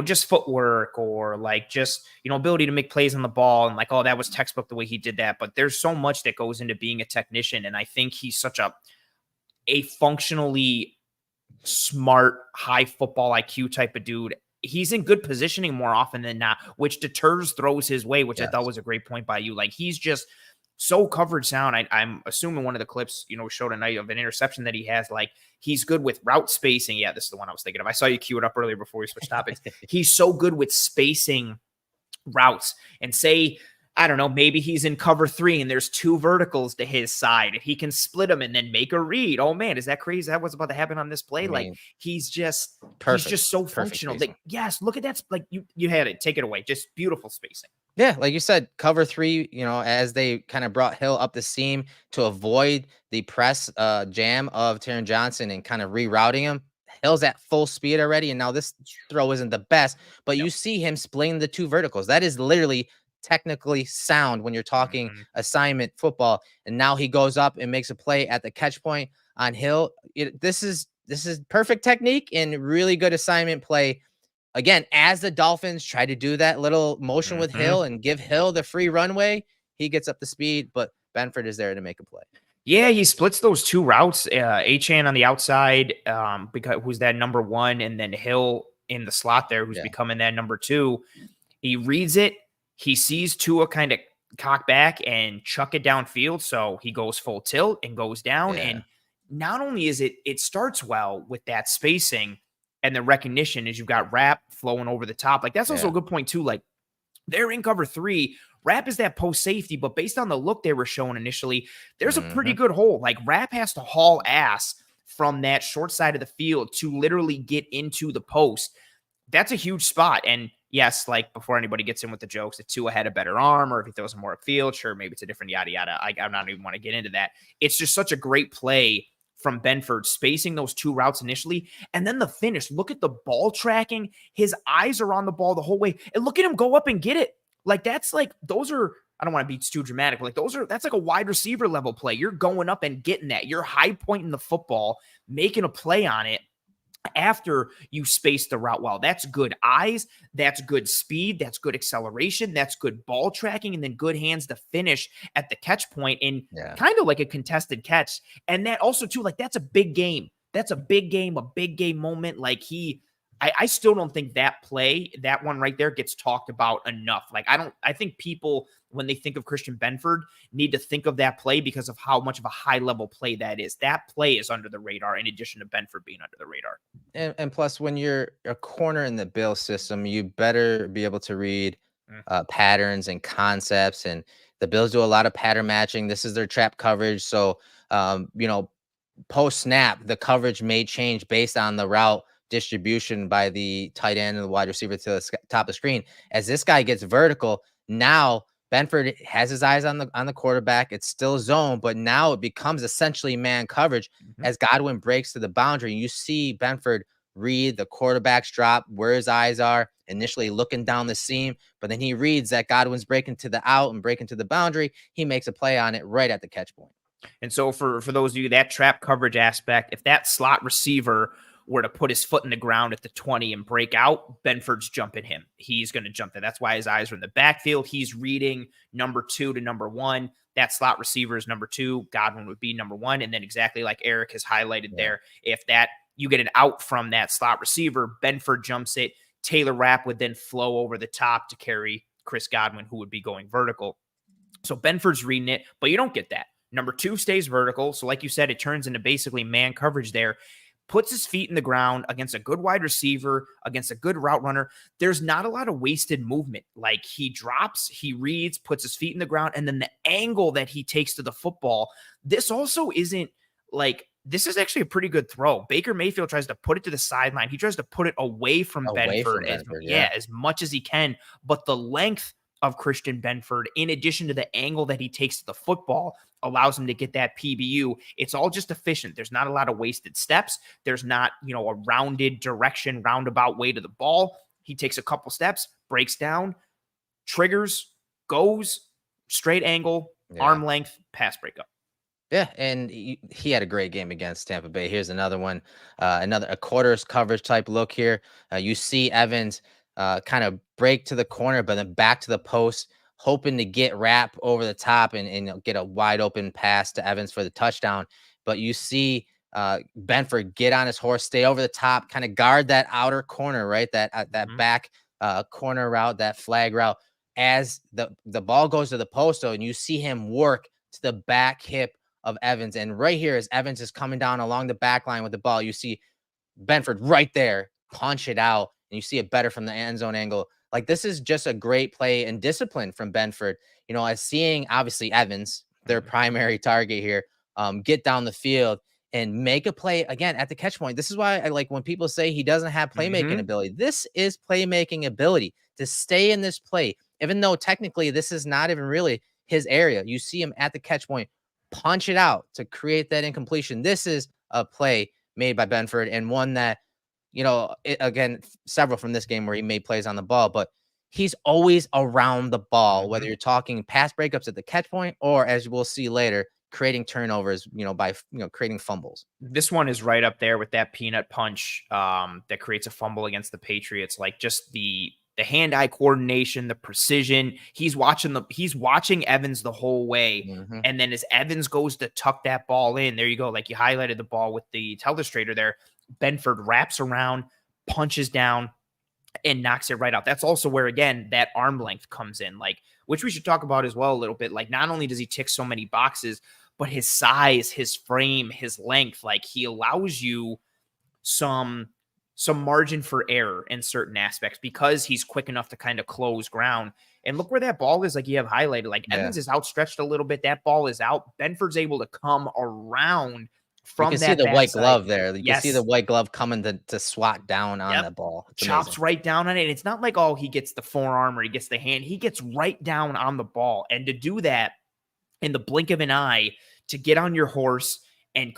just footwork or like just, ability to make plays on the ball and like, oh, that was textbook the way he did that. But there's so much that goes into being a technician. And I think he's such a functionally smart, high football IQ type of dude. He's in good positioning more often than not, which deters throws his way, which I thought was a great point by you. Like, he's just so coverage sound. I'm assuming one of the clips, showed tonight of an interception that he has. Like, he's good with route spacing. Yeah, this is the one I was thinking of. I saw you cue it up earlier before we switched topics. He's so good with spacing routes, and say, I don't know, maybe he's in cover 3 and there's 2 verticals to his side and he can split them and then make a read. Oh man, is that crazy? That was about to happen on this play. Like, he's just so functional. Like, yes, look at that. Like, you had it. Take it away. Just beautiful spacing. Yeah, like you said, cover 3, as they kind of brought Hill up the seam to avoid the press jam of Taron Johnson and kind of rerouting him. Hill's at full speed already, and now this throw isn't the best, but you see him splitting the 2 verticals. That is literally technically sound when you're talking assignment football. And now he goes up and makes a play at the catch point on Hill. This is perfect technique and really good assignment play. Again, as the Dolphins try to do that little motion with Hill and give Hill the free runway, he gets up the speed, but Benford is there to make a play. Yeah, he splits those 2 routes. Achane on the outside, because who's that number 1, and then Hill in the slot there, who's becoming that number 2. He reads it. He sees Tua kind of cock back and chuck it downfield, so he goes full tilt and goes down. And not only is it starts well with that spacing and the recognition, as you've got Rapp flowing over the top. Like, that's also a good point too. Like, they're in cover 3. Rapp is that post safety, but based on the look they were showing initially, there's a pretty good hole. Like, Rapp has to haul ass from that short side of the field to literally get into the post. That's a huge spot. And yes, like, before anybody gets in with the jokes, if Tua had a better arm or if he throws more upfield, sure, maybe it's a different yada yada. I'm not even want to get into that. It's just such a great play from Benford, spacing those 2 routes initially, and then the finish. Look at the ball tracking. His eyes are on the ball the whole way, and look at him go up and get it. Like, that's like, those are, I don't want to be too dramatic, like, that's like a wide receiver level play. You're going up and getting that. You're high pointing the football, making a play on it after you space the route well. That's good eyes. That's good speed. That's good acceleration. That's good ball tracking, and then good hands to finish at the catch point in kind of like a contested catch. And that also too, like, that's a big game. That's a big game moment. Like, I still don't think that play, that one right there, gets talked about enough. Like, I think people, when they think of Christian Benford, need to think of that play because of how much of a high level play that is. That play is under the radar in addition to Benford being under the radar. And plus, when you're a corner in the Bill system, you better be able to read patterns and concepts. And the Bills do a lot of pattern matching. This is their trap coverage. So, post snap, the coverage may change based on the route distribution by the tight end and the wide receiver to the top of the screen. As this guy gets vertical, now Benford has his eyes on the quarterback. It's still zone, but now it becomes essentially man coverage as Godwin breaks to the boundary. You see Benford read the quarterback's drop, where his eyes are, initially looking down the seam, but then he reads that Godwin's breaking to the out and breaking to the boundary. He makes a play on it right at the catch point. And so for those of you, that trap coverage aspect, if that slot receiver were to put his foot in the ground at the 20 and break out, Benford's jumping him. He's going to jump there. That's why his eyes are in the backfield. He's reading number 2 to number 1. That slot receiver is number 2. Godwin would be number 1. And then exactly like Erik has highlighted there, if that you get an out from that slot receiver, Benford jumps it. Taylor Rapp would then flow over the top to carry Chris Godwin, who would be going vertical. So Benford's reading it, but you don't get that. Number 2 stays vertical. So like you said, it turns into basically man coverage there. Puts his feet in the ground against a good wide receiver, against a good route runner. There's not a lot of wasted movement. Like, he drops, he reads, puts his feet in the ground, and then the angle that he takes to the football. This also isn't like, this is actually a pretty good throw. Baker Mayfield tries to put it to the sideline. He tries to put it away from Benford, as much as he can. But the length of Christian Benford, in addition to the angle that he takes to the football, allows him to get that PBU. It's all just efficient. There's not a lot of wasted steps. There's not, a rounded direction, roundabout way to the ball. He takes a couple steps, breaks down, triggers, goes, straight angle, arm length, pass breakup. Yeah, and he had a great game against Tampa Bay. Here's another one, a quarters coverage type look here. You see Evans kind of break to the corner, but then back to the post, hoping to get Rapp over the top and get a wide open pass to Evans for the touchdown. But you see Benford get on his horse, stay over the top, kind of guard that outer corner, right? That back corner route, that flag route. As the ball goes to the post, and you see him work to the back hip of Evans. And right here, as Evans is coming down along the back line with the ball, you see Benford right there, punch it out, and you see it better from the end zone angle. Like, this is just a great play and discipline from Benford. As seeing obviously Evans, their primary target here, get down the field and make a play again at the catch point. This is why I like when people say he doesn't have playmaking ability. This is playmaking ability to stay in this play, even though technically this is not even really his area. You see him at the catch point, punch it out to create that incompletion. This is a play made by Benford, and one that, again, several from this game where he made plays on the ball, but he's always around the ball, whether you're talking pass breakups at the catch point or, as we'll see later, creating turnovers, by creating fumbles. This one is right up there with that peanut punch that creates a fumble against the Patriots. Like, just the hand-eye coordination, the precision. He's watching Evans the whole way. And then as Evans goes to tuck that ball in, there you go. Like you highlighted the ball with the telestrator there. Benford wraps around, punches down, and knocks it right out. That's also where, again, that arm length comes in, like, which we should talk about as well a little bit. Like, not only does he tick so many boxes, but his size, his frame, his length, like, he allows you some margin for error in certain aspects because he's quick enough to kind of close ground. And look where that ball is, like you have highlighted. Like, Evans is outstretched a little bit. That ball is out. Benford's able to come around from that. You can see the white side. glove there. You can see the white glove coming to swat down on the ball. It's chops amazing. right down on it. It's not like, oh, he gets the forearm or he gets the hand. He gets right down on the ball. And to do that in the blink of an eye, to get on your horse and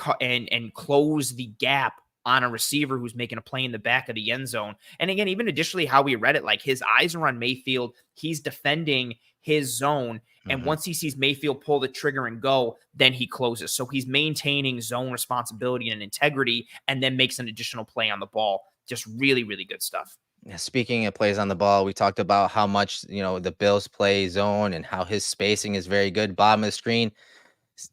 close the gap on a receiver who's making a play in the back of the end zone. And again, even additionally, how we read it, like, his eyes are on Mayfield. He's defending his zone. And once he sees Mayfield pull the trigger and go, then he closes. So he's maintaining zone responsibility and integrity, and then makes an additional play on the ball. Just really, really good stuff. Yeah, speaking of plays on the ball, we talked about how much, the Bills play zone and how his spacing is very good. Bottom of the screen,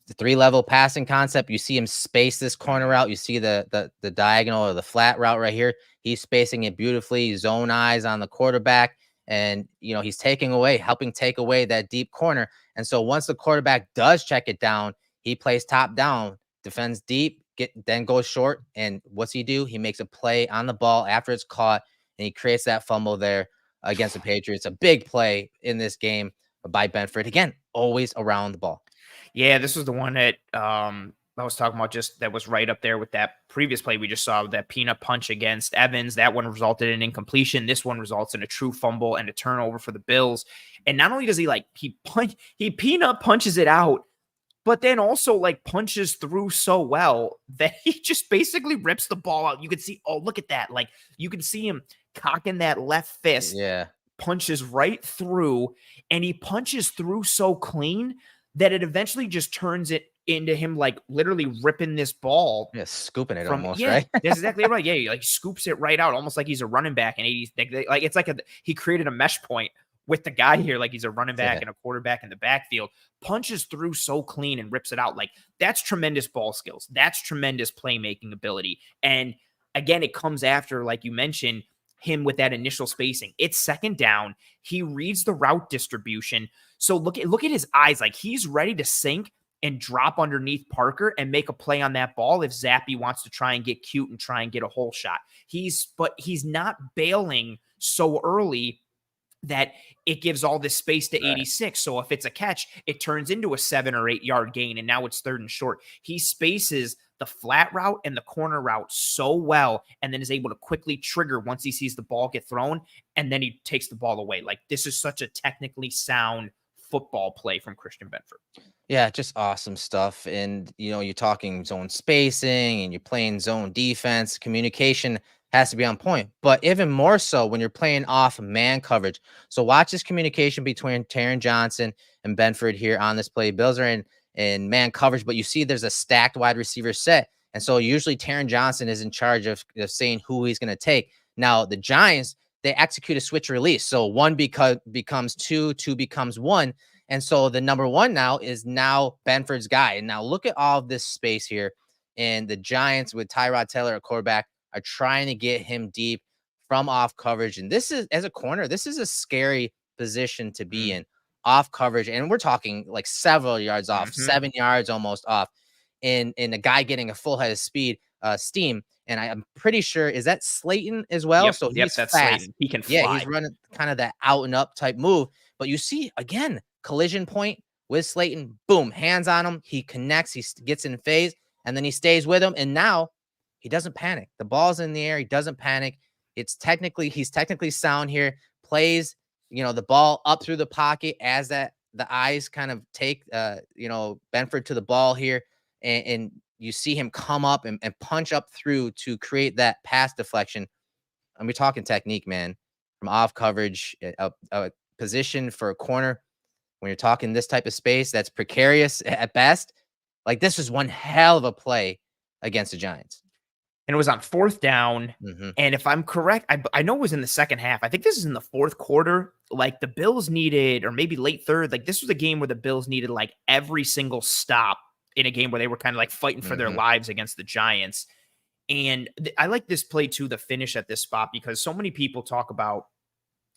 the 3-level passing concept. You see him space this corner out. You see the diagonal or the flat route right here. He's spacing it beautifully. Zone eyes on the quarterback. And, he's helping take away that deep corner. And so once the quarterback does check it down, he plays top down, defends deep, then goes short. And what's he do? He makes a play on the ball after it's caught, and he creates that fumble there against the Patriots. A big play in this game by Benford. Again, always around the ball. Yeah, this was the one that I was talking about, just that was right up there with that previous play we just saw, with that peanut punch against Evans. That one resulted in incompletion. This one results in a true fumble and a turnover for the Bills. And not only does he peanut punches it out, but then also, like, punches through so well that he just basically rips the ball out. You can see, oh, look at that. Like, you can see him cocking that left fist. Yeah. Punches right through, and he punches through so clean that it eventually just turns it into him, like, literally ripping this ball. Yeah, scooping it almost, yeah, right? That's exactly right. Yeah, he, like, scoops it right out, almost like he's a running back in 80s. Like, it's like he created a mesh point with the guy here, like he's a running back and a quarterback in the backfield. Punches through so clean and rips it out. Like, that's tremendous ball skills. That's tremendous playmaking ability. And again, it comes after, like you mentioned, him with that initial spacing. It's second down. He reads the route distribution. So look at his eyes. Like, he's ready to sink and drop underneath Parker and make a play on that ball if Zappe wants to try and get cute and try and get a hole shot. But he's not bailing so early that it gives all this space to 86. So if it's a catch, it turns into a 7 or 8 yard gain, and now it's third and short. He spaces the flat route and the corner route so well, and then is able to quickly trigger once he sees the ball get thrown, and then he takes the ball away. Like, this is such a technically sound football play from Christian Benford. Yeah, just awesome stuff. And, you're talking zone spacing and you're playing zone defense. Communication has to be on point, but even more so when you're playing off man coverage. So watch this communication between Taron Johnson and Benford here on this play. Bills are in man coverage, but you see there's a stacked wide receiver set. And so usually Taron Johnson is in charge of saying who he's going to take. Now the Giants, they execute a switch release. So 1 becomes 2, 2 becomes 1. And so the number 1 now is Benford's guy. And now look at all of this space here. And the Giants with Tyrod Taylor at quarterback are trying to get him deep from off coverage. And this is, as a corner, this is a scary position to be in, off coverage. And we're talking like several yards off, 7 yards almost off, in a guy getting a full head of steam. And I'm pretty sure, is that Slayton as well? Yep, So he's that's fast. Slayton. He can fly. Yeah, he's running kind of that out and up type move. But you see, again, collision point with Slayton. Boom, hands on him. He connects. He gets in phase, and then he stays with him. And now he doesn't panic. The ball's in the air. He doesn't panic. He's technically sound here. Plays, the ball up through the pocket as the eyes kind of take, Benford to the ball here. And you see him come up and punch up through to create that pass deflection. And we're talking technique, man, from off coverage, a position for a corner. When you're talking this type of space that's precarious at best, like this is one hell of a play against the Giants. And it was on 4th down. And if I'm correct, I know it was in the second half. I think this is in the 4th quarter. Like the Bills needed, or maybe late 3rd, like this was a game where the Bills needed like every single stop in a game where they were kind of like fighting for their lives against the Giants. And I like this play too, the finish at this spot, because so many people talk about,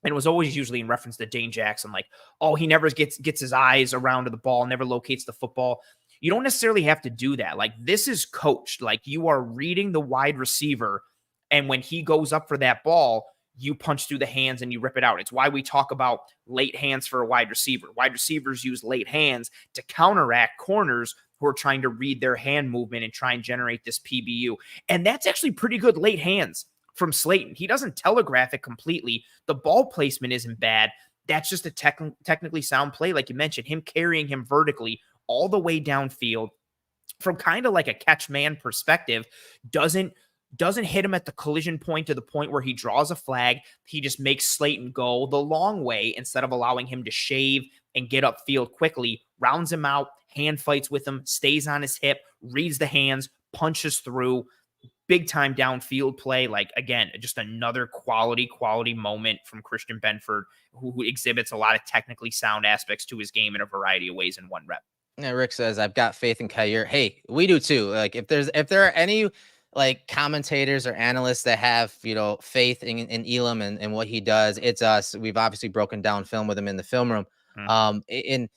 and it was always usually in reference to Dane Jackson, like, oh, he never gets his eyes around to the ball, never locates the football. You don't necessarily have to do that. Like this is coached. Like you are reading the wide receiver, and when he goes up for that ball, you punch through the hands and you rip it out. It's why we talk about late hands for a wide receiver. Wide receivers use late hands to counteract corners who are trying to read their hand movement and try and generate this PBU. And that's actually pretty good late hands from Slayton. He doesn't telegraph it completely. The ball placement isn't bad. That's just a technically sound play. Like you mentioned, him carrying him vertically all the way downfield from kind of like a catch man perspective, doesn't hit him at the collision point to the point where he draws a flag. He just makes Slayton go the long way instead of allowing him to shave and get upfield quickly, rounds him out, hand fights with him, stays on his hip, reads the hands, punches through. Big time downfield play. Like, again, just another quality moment from Christian Benford, who exhibits a lot of technically sound aspects to his game in a variety of ways in one rep. Yeah, Rick says, I've got faith in Kyer. Hey, we do too. Like if there are any like commentators or analysts that have, faith in Elam and what he does, it's us. We've obviously broken down film with him in the film room. And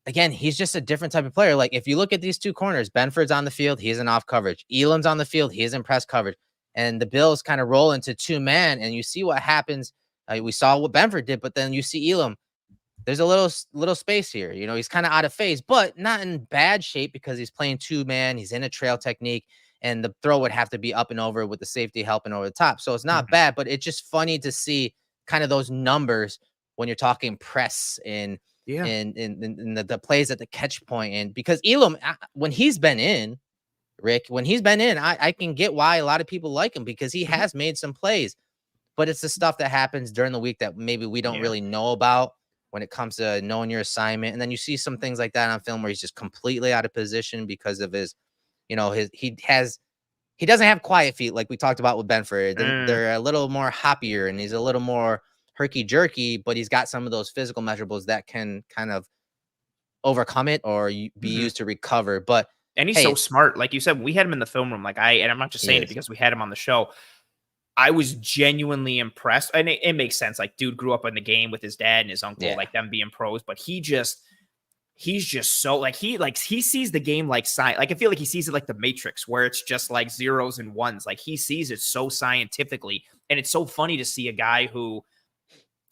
again, he's just a different type of player. Like if you look at these two corners, Benford's on the field, he's in off coverage. Elam's on the field, he's in press coverage. And the Bills kind of roll into 2-man, and you see what happens. We saw what Benford did, but then you see Elam. There's a little space here. He's kind of out of phase, but not in bad shape because he's playing 2-man. He's in a trail technique, and the throw would have to be up and over with the safety helping over the top. So it's not bad, but it's just funny to see kind of those numbers when you're talking press and the plays at the catch point. And because Elam, when he's been in, Rick, I can get why a lot of people like him because he has made some plays, but it's the stuff that happens during the week that maybe we don't really know about when it comes to knowing your assignment. And then you see some things like that on film where he's just completely out of position because of his, he doesn't have quiet feet like we talked about with Benford. They're a little more hoppier and he's a little more herky jerky, but he's got some of those physical measurables that can kind of overcome it or be used to recover. And he's so smart. Like you said, we had him in the film room. And I'm not just saying it because we had him on the show. I was genuinely impressed. And it makes sense. Like, dude grew up in the game with his dad and his uncle, like them being pros, but he's just so like, he sees the game like science. Like, I feel like he sees it like the Matrix where it's just like zeros and ones. Like he sees it so scientifically. And it's so funny to see a guy who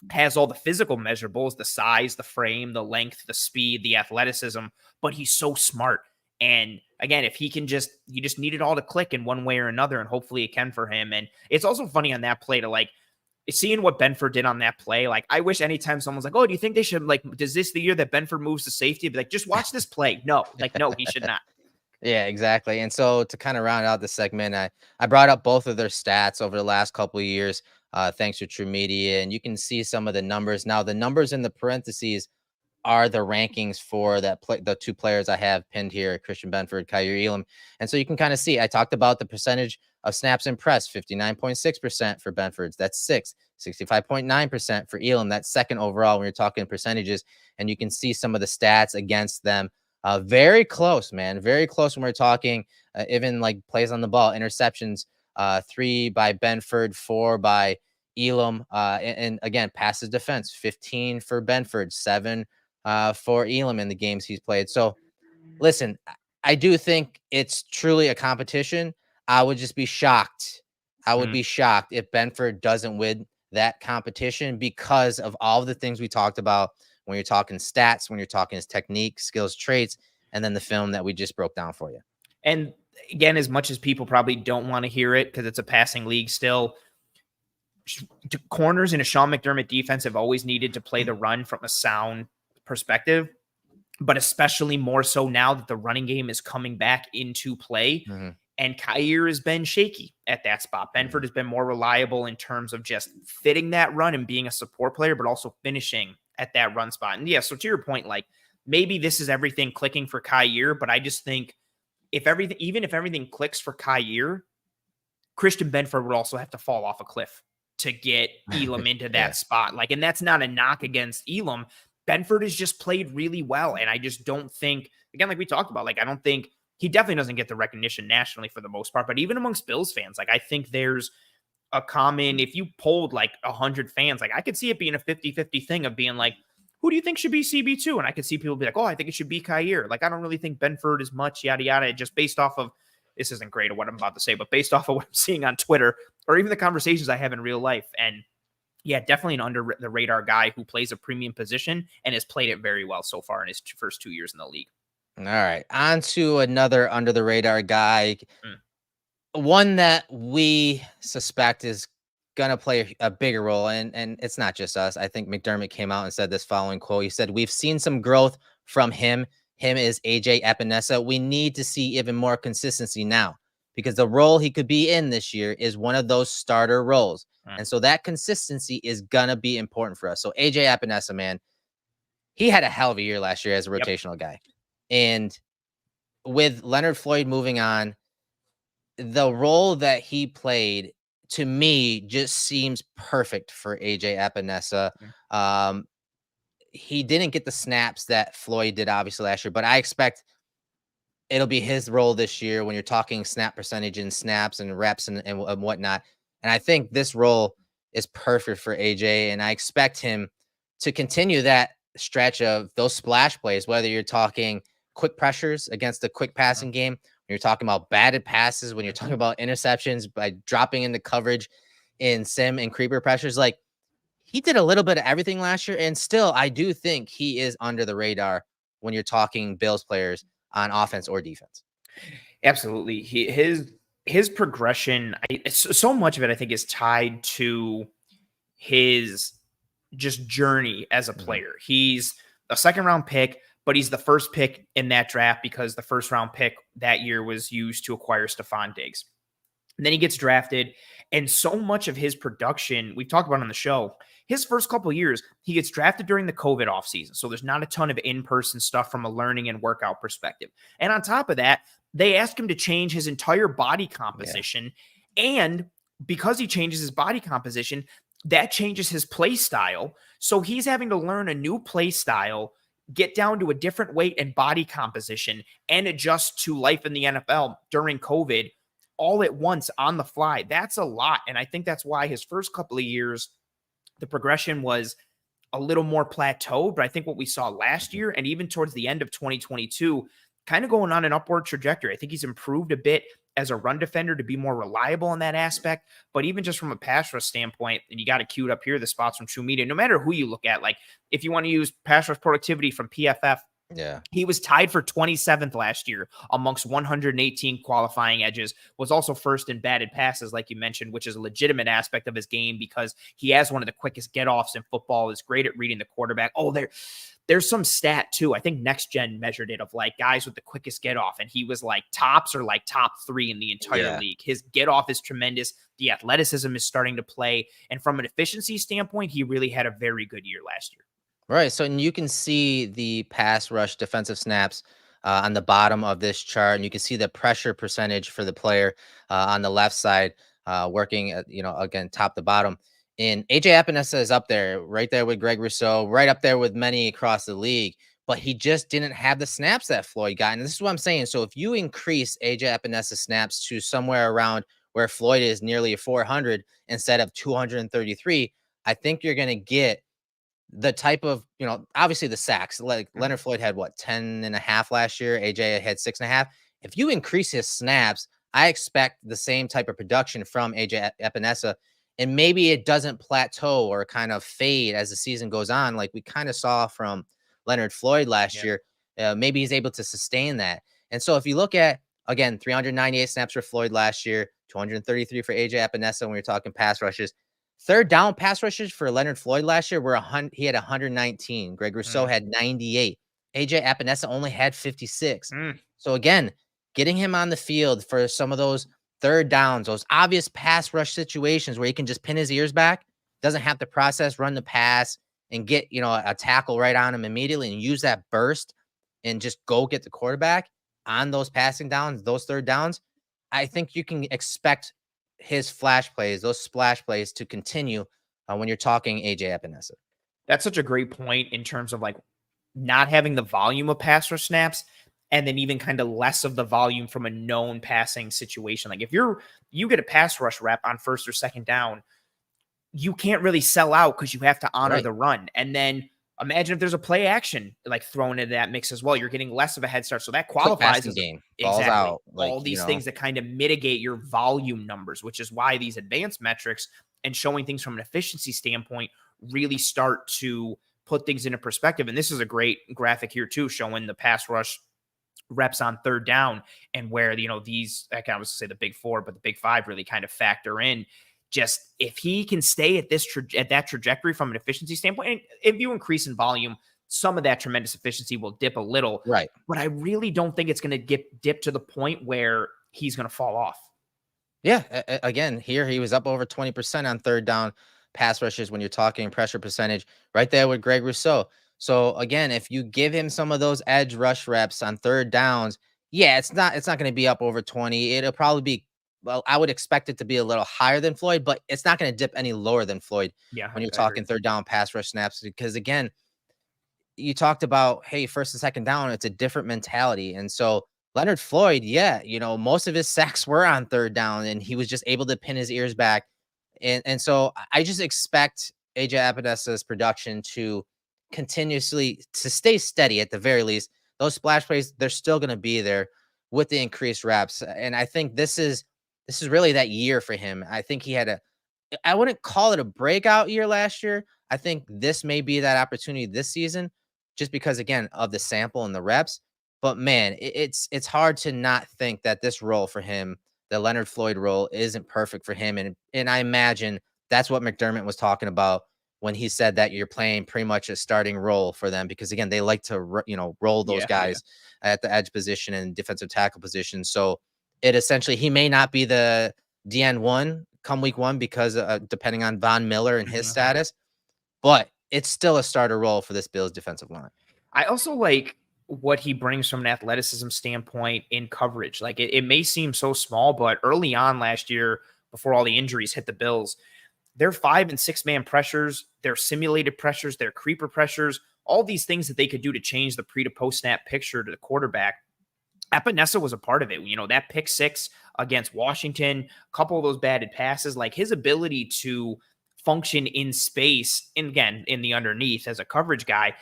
has all the physical measurables, the size, the frame, the length, the speed, the athleticism, but he's so smart. And again, if he can you just need it all to click in one way or another, and hopefully it can for him. And it's also funny on that play to like seeing what Benford did on that play. Like, I wish anytime someone's like, oh, do you think they should is this the year that Benford moves to safety? Be like, just watch this play. No, he should not. Yeah, exactly. And so to kind of round out the segment, I brought up both of their stats over the last couple of years, thanks to True Media, and you can see some of the numbers. Now, the numbers in the parentheses are the rankings for the two players I have pinned here, Christian Benford, Kyer Elam. And so you can kind of see, I talked about the percentage of snaps in press, 59.6% for Benford's. That's 65.9% for Elam. That's second overall when you're talking percentages. And you can see some of the stats against them Very close, man. Very close when we're talking even like plays on the ball, interceptions, 3 by Benford, 4 by Elam. And again, passes defense, 15 for Benford, 7 for Elam in the games he's played. So listen, I do think it's truly a competition. I would just be shocked. I would be shocked if Benford doesn't win that competition because of all the things we talked about when you're talking stats, when you're talking his technique, skills, traits, and then the film that we just broke down for you. And again, as much as people probably don't want to hear it because it's a passing league still, corners in a Sean McDermott defense have always needed to play the run from a sound perspective, but especially more so now that the running game is coming back into play. And Kyer has been shaky at that spot. Benford has been more reliable in terms of just fitting that run and being a support player, but also finishing at that run spot. And yeah, so to your point, like maybe this is everything clicking for Kyer, but I just think even if everything clicks for Kyer, Christian Benford would also have to fall off a cliff to get Elam into that spot. Like, and that's not a knock against Elam. Benford has just played really well. And I just don't think, again, like we talked about, like, I don't think he definitely doesn't get the recognition nationally for the most part, but even amongst Bills fans, like I think there's a common, if you polled like 100 fans, like I could see it being a 50-50 thing of being like, who do you think should be CB2? And I could see people be like, oh, I think it should be Kyer. Like, I don't really think Benford is much, yada, yada. Just based off of, this isn't great at what I'm about to say, but based off of what I'm seeing on Twitter or even the conversations I have in real life. And yeah, definitely an under the radar guy who plays a premium position and has played it very well so far in his first 2 years in the league. All right. On to another under the radar guy. One that we suspect is going to play a bigger role. And it's not just us. I think McDermott came out and said this following quote. He said, "We've seen some growth from him. Him is AJ Epenesa. We need to see even more consistency now because the role he could be in this year is one of those starter roles. And so that consistency is going to be important for us." So AJ Epenesa, man, he had a hell of a year last year as a rotational guy. And with Leonard Floyd moving on, the role that he played to me just seems perfect for AJ Epenesa. He didn't get the snaps that Floyd did obviously last year, but I expect it'll be his role this year when you're talking snap percentage and snaps and reps and whatnot. And I think this role is perfect for AJ. And I expect him to continue that stretch of those splash plays, whether you're talking quick pressures against the quick passing game, when you're talking about batted passes, when you're talking about interceptions by dropping into coverage in sim and creeper pressures. Like, he did a little bit of everything last year. And still, I do think he is under the radar when you're talking Bills players on offense or defense. Absolutely. His progression, so much of it, I think, is tied to his just journey as a player. He's a second round pick, but he's the first pick in that draft because the first round pick that year was used to acquire Stephon Diggs. And then he gets drafted. And so much of his production, we've talked about on the show, his first couple of years, he gets drafted during the COVID offseason. So there's not a ton of in-person stuff from a learning and workout perspective. And on top of that, they ask him to change his entire body composition. And because he changes his body composition, that changes his play style. So he's having to learn a new play style, get down to a different weight and body composition, and adjust to life in the NFL during COVID all at once on the fly. That's a lot. And I think that's why his first couple of years, the progression was a little more plateaued. But I think what we saw last year and even towards the end of 2022, kind of going on an upward trajectory. I think he's improved a bit as a run defender to be more reliable in that aspect. But even just from a pass rush standpoint, and you got it queued up here, the spots from True Media, no matter who you look at, like if you want to use pass rush productivity from PFF, he was tied for 27th last year amongst 118 qualifying edges, was also first in batted passes, like you mentioned, which is a legitimate aspect of his game because he has one of the quickest get-offs in football, is great at reading the quarterback. Oh, there's some stat too. I think Next Gen measured it of like guys with the quickest get off, and he was like tops or like top 3 in the entire league. His get off is tremendous. The athleticism is starting to play. And from an efficiency standpoint, he really had a very good year last year. Right. So and you can see the pass rush defensive snaps on the bottom of this chart, and you can see the pressure percentage for the player on the left side, working at, again, top to bottom. And AJ Epenesa is up there, right there with Greg Rousseau, right up there with many across the league. but he just didn't have the snaps that Floyd got. And this is what I'm saying. So if you increase AJ Epinesa snaps to somewhere around where Floyd is nearly 400 instead of 233, I think you're going to get the type of, obviously the sacks. Like Leonard Floyd had 10.5 last year. AJ had 6.5. If you increase his snaps, I expect the same type of production from AJ Epinesa. And maybe it doesn't plateau or kind of fade as the season goes on, like we kind of saw from Leonard Floyd last year. Maybe he's able to sustain that. And so if you look at, again, 398 snaps for Floyd last year, 233 for AJ Epinesa when we're talking pass rushes. Third down pass rushes for Leonard Floyd last year he had 119. Greg Rousseau had 98. AJ Epinesa only had 56. So again, getting him on the field for some of those third downs, those obvious pass rush situations where he can just pin his ears back, doesn't have to process, run the pass, and get, a tackle right on him immediately and use that burst and just go get the quarterback on those passing downs, those third downs. I think you can expect his flash plays, those splash plays to continue when you're talking AJ Epinesa. That's such a great point in terms of like not having the volume of pass rush snaps and then even kind of less of the volume from a known passing situation. Like if you get a pass rush rep on first or second down, you can't really sell out because you have to honor the run. And then imagine if there's a play action like thrown into that mix as well. You're getting less of a head start. So that qualifies as game. Exactly. Out, all these things that kind of mitigate your volume numbers, which is why these advanced metrics and showing things from an efficiency standpoint really start to put things into perspective. And this is a great graphic here too, showing the pass rush reps on third down and where, these, I can obviously say the big four, but the big five really kind of factor in. Just if he can stay at that trajectory from an efficiency standpoint, and if you increase in volume, some of that tremendous efficiency will dip a little. Right. But I really don't think it's going to dip to the point where he's going to fall off. Yeah. Again, here he was up over 20% on third down pass rushes when you're talking pressure percentage, right there with Greg Rousseau. So again, if you give him some of those edge rush reps on third downs, it's not going to be up over 20. It'll probably be, well, I would expect it to be a little higher than Floyd, but it's not going to dip any lower than Floyd when you're talking third down pass rush snaps. Because again, you talked about, hey, first and second down, it's a different mentality. And so Leonard Floyd, most of his sacks were on third down and he was just able to pin his ears back. And so I just expect AJ Epenesa's production to continuously to stay steady at the very least. Those splash plays, they're still going to be there with the increased reps. And I think this is really that year for him. I think he had I wouldn't call it a breakout year last year. I think this may be that opportunity this season, just because again of the sample and the reps. But man, it's hard to not think that this role for him, the Leonard Floyd role, isn't perfect for him. And I imagine that's what McDermott was talking about when he said that you're playing pretty much a starting role for them, because again, they like to roll those guys at the edge position and defensive tackle position. So it essentially, he may not be the DN1 come week one because depending on Von Miller and his status, but it's still a starter role for this Bills defensive line. I also like what he brings from an athleticism standpoint in coverage. Like it may seem so small, but early on last year, before all the injuries hit the Bills, their 5 and 6 man pressures, their simulated pressures, their creeper pressures, all these things that they could do to change the pre to post snap picture to the quarterback. Epinesa was a part of it. That pick 6 against Washington, a couple of those batted passes, like his ability to function in space, and again, in the underneath as a coverage guy,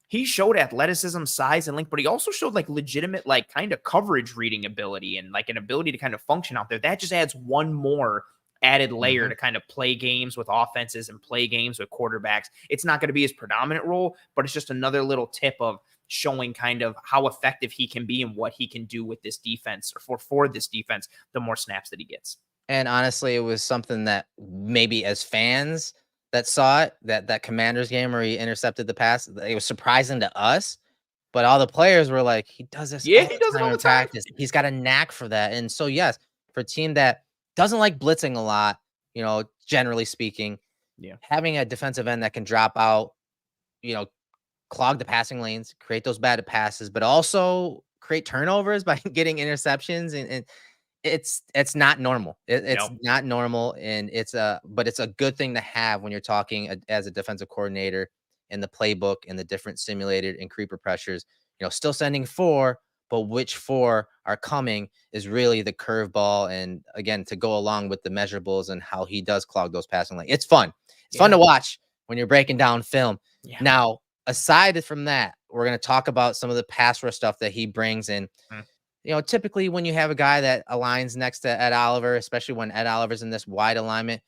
he showed athleticism, size, and length, but he also showed like legitimate, like kind of coverage reading ability and like an ability to kind of function out there. That just adds one more added layer to kind of play games with offenses and play games with quarterbacks. It's not going to be his predominant role, but it's just another little tip of showing kind of how effective he can be and what he can do with this defense or for this defense, the more snaps that he gets. And honestly, it was something that maybe as fans that saw it, that Commanders game where he intercepted the pass, it was surprising to us, but all the players were like, he does this. Yeah, he does it all the time. Practice. He's got a knack for that. And so, yes, for a team that doesn't like blitzing a lot, generally speaking, having a defensive end that can drop out, clog the passing lanes, create those bad passes, but also create turnovers by getting interceptions. And it's not normal. It's not normal. And but it's a good thing to have when you're talking as a defensive coordinator in the playbook and the different simulated and creeper pressures. Still sending 4, but which 4 are coming is really the curveball. And again, to go along with the measurables and how he does clog those passing lanes. It's fun. It's fun to watch when you're breaking down film. Yeah. Now, aside from that, we're going to talk about some of the pass rush stuff that he brings in. Typically when you have a guy that aligns next to Ed Oliver, especially when Ed Oliver's in this wide alignment,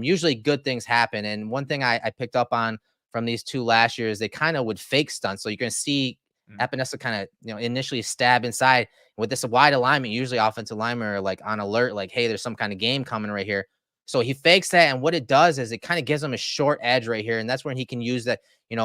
usually good things happen. And one thing I picked up on from these 2 last year is they kind of would fake stunts. So you're going to see Epenesa kind of, initially stab inside with this wide alignment. Usually offensive linemen are like on alert, like, hey, there's some kind of game coming right here. So he fakes that. And what it does is it kind of gives him a short edge right here. And that's when he can use that,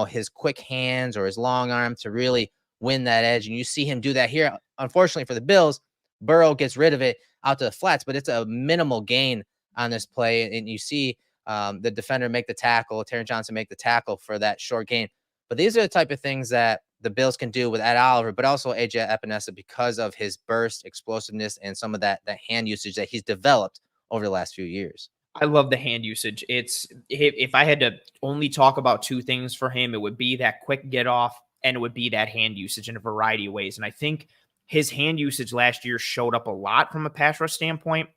his quick hands or his long arm to really win that edge. And you see him do that here. Unfortunately for the Bills, Burrow gets rid of it out to the flats, but it's a minimal gain on this play. And you see the defender make the tackle, Terry Johnson make the tackle for that short gain. But these are the type of things that the Bills can do with Ed Oliver, but also AJ Epenesa because of his burst, explosiveness, and some of that hand usage that he's developed over the last few years. I love the hand usage. If I had to only talk about 2 things for him, it would be that quick get off and it would be that hand usage in a variety of ways. And I think his hand usage last year showed up a lot from a pass rush standpoint,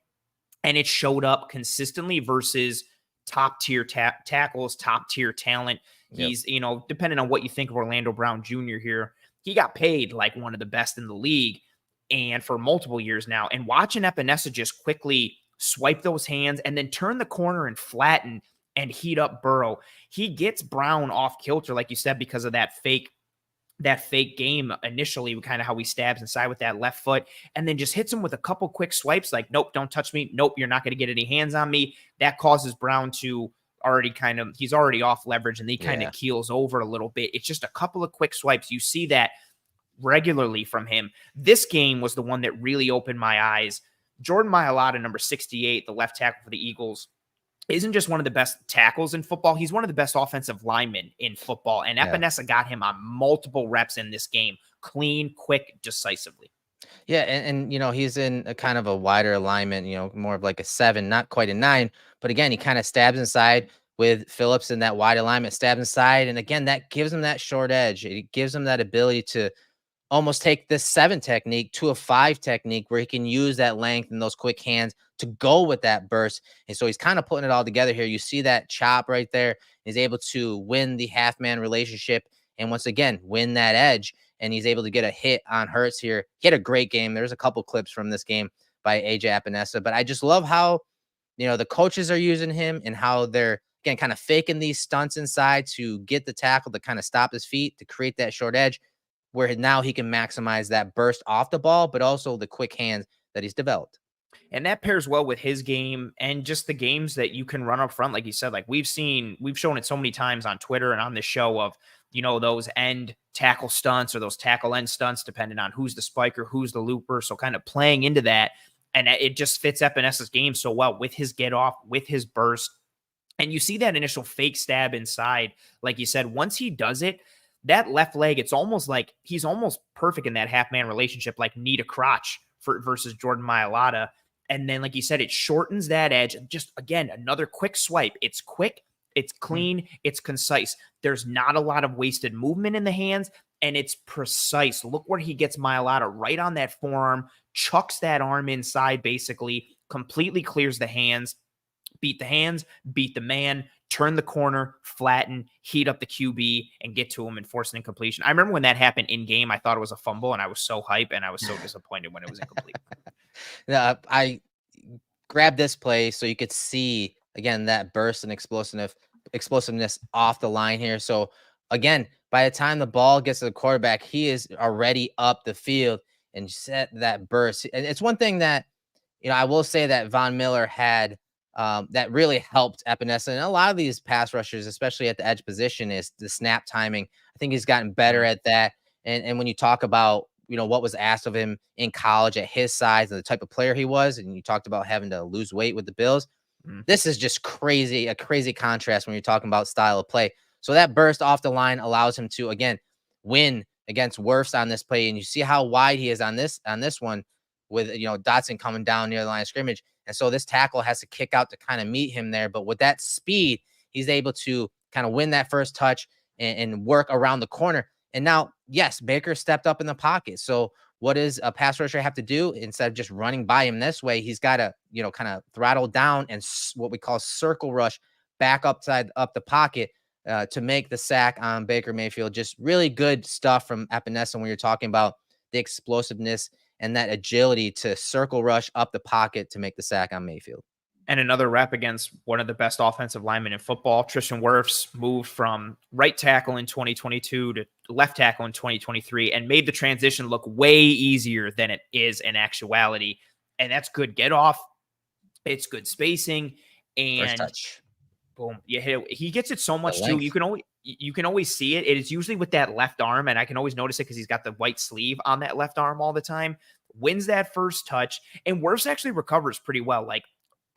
and it showed up consistently versus top tier tackles, top tier talent. He's, depending on what you think of Orlando Brown Jr. here, he got paid like one of the best in the league and for multiple years now. And watching Epenesa just quickly swipe those hands and then turn the corner and flatten and heat up Burrow. He gets Brown off kilter, like you said, because of that fake game initially, kind of how he stabs inside with that left foot, and then just hits him with a couple quick swipes like, nope, don't touch me. Nope, you're not going to get any hands on me. That causes Brown to he's already off leverage, and he kind of keels over a little bit. It's just a couple of quick swipes. You see that regularly from him. This game was the one that really opened my eyes. Jordan Mailata, number 68, the left tackle for the Eagles, isn't just one of the best tackles in football. He's one of the best offensive linemen in football. And Epenesa got him on multiple reps in this game. Clean, quick, decisively. Yeah, and he's in a kind of a wider alignment, more of like a 7, not quite a 9. But again, he kind of stabs inside with Phillips in that wide alignment, stabs inside. And again, that gives him that short edge. It gives him that ability to almost take this 7 technique to a 5 technique where he can use that length and those quick hands to go with that burst. And so he's kind of putting it all together here. You see that chop right there. He's able to win the half-man relationship and once again, win that edge. And he's able to get a hit on Hurts here. He had a great game. There's a couple clips from this game by AJ Epenesa, but I just love how, the coaches are using him and how they're, again, kind of faking these stunts inside to get the tackle to kind of stop his feet, to create that short edge where now he can maximize that burst off the ball, but also the quick hands that he's developed. And that pairs well with his game and just the games that you can run up front. Like you said, like we've shown it so many times on Twitter and on this show of, those end tackle stunts or those tackle end stunts, depending on who's the spiker, who's the looper. So kind of playing into that. And it just fits Epenesa's game so well with his get off, with his burst. And you see that initial fake stab inside. Like you said, once he does it, that left leg, it's almost like he's almost perfect in that half-man relationship, like knee to crotch versus Jordan Mailata. And then, like you said, it shortens that edge. Just, again, another quick swipe. It's quick, it's clean, it's concise. There's not a lot of wasted movement in the hands, and it's precise. Look where he gets Mailata right on that forearm, chucks that arm inside, basically, completely clears the hands, beat the man, turn the corner, flatten, heat up the QB, and get to him and force an incompletion. I remember when that happened in game, I thought it was a fumble, and I was so hype, and I was so disappointed when it was incomplete. I grabbed this play so you could see, again, that burst and explosiveness off the line here. So, again, by the time the ball gets to the quarterback, he is already up the field and set that burst. And it's one thing that, I will say that Von Miller had that really helped Epenesa. And a lot of these pass rushers, especially at the edge position, is the snap timing. I think he's gotten better at that. And when you talk about, what was asked of him in college at his size and the type of player he was, and you talked about having to lose weight with the Bills, this is just a crazy contrast when you're talking about style of play. So that burst off the line allows him to, again, win against Wirfs on this play. And you see how wide he is on this one with, Dotson coming down near the line of scrimmage. And so this tackle has to kick out to kind of meet him there. But with that speed, he's able to kind of win that first touch and work around the corner. And now, yes, Baker stepped up in the pocket. So what does a pass rusher have to do? Instead of just running by him this way, he's got to, kind of throttle down and what we call circle rush back up the pocket to make the sack on Baker Mayfield. Just really good stuff from Epenesa when you're talking about the explosiveness and that agility to circle rush up the pocket to make the sack on Mayfield. And another rep against one of the best offensive linemen in football. Tristan Wirfs moved from right tackle in 2022 to left tackle in 2023 and made the transition look way easier than it is in actuality. And that's good get off. It's good spacing. And first touch. Boom. You hit it. He gets it so much too. You can always see it. It is usually with that left arm, and I can always notice it because he's got the white sleeve on that left arm all the time. Wins that first touch, and Wirfs actually recovers pretty well. Like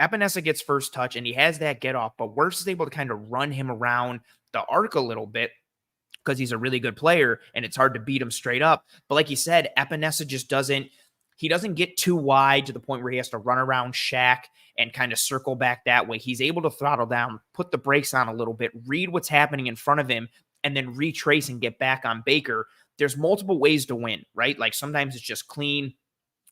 Epenesa gets first touch, and he has that get off, but Wirfs is able to kind of run him around the arc a little bit because he's a really good player, and it's hard to beat him straight up. But like you said, Epenesa just doesn't get too wide to the point where he has to run around Shaq and kind of circle back that way. He's able to throttle down, put the brakes on a little bit, read what's happening in front of him, and then retrace and get back on Baker. There's multiple ways to win, right? Like sometimes it's just clean,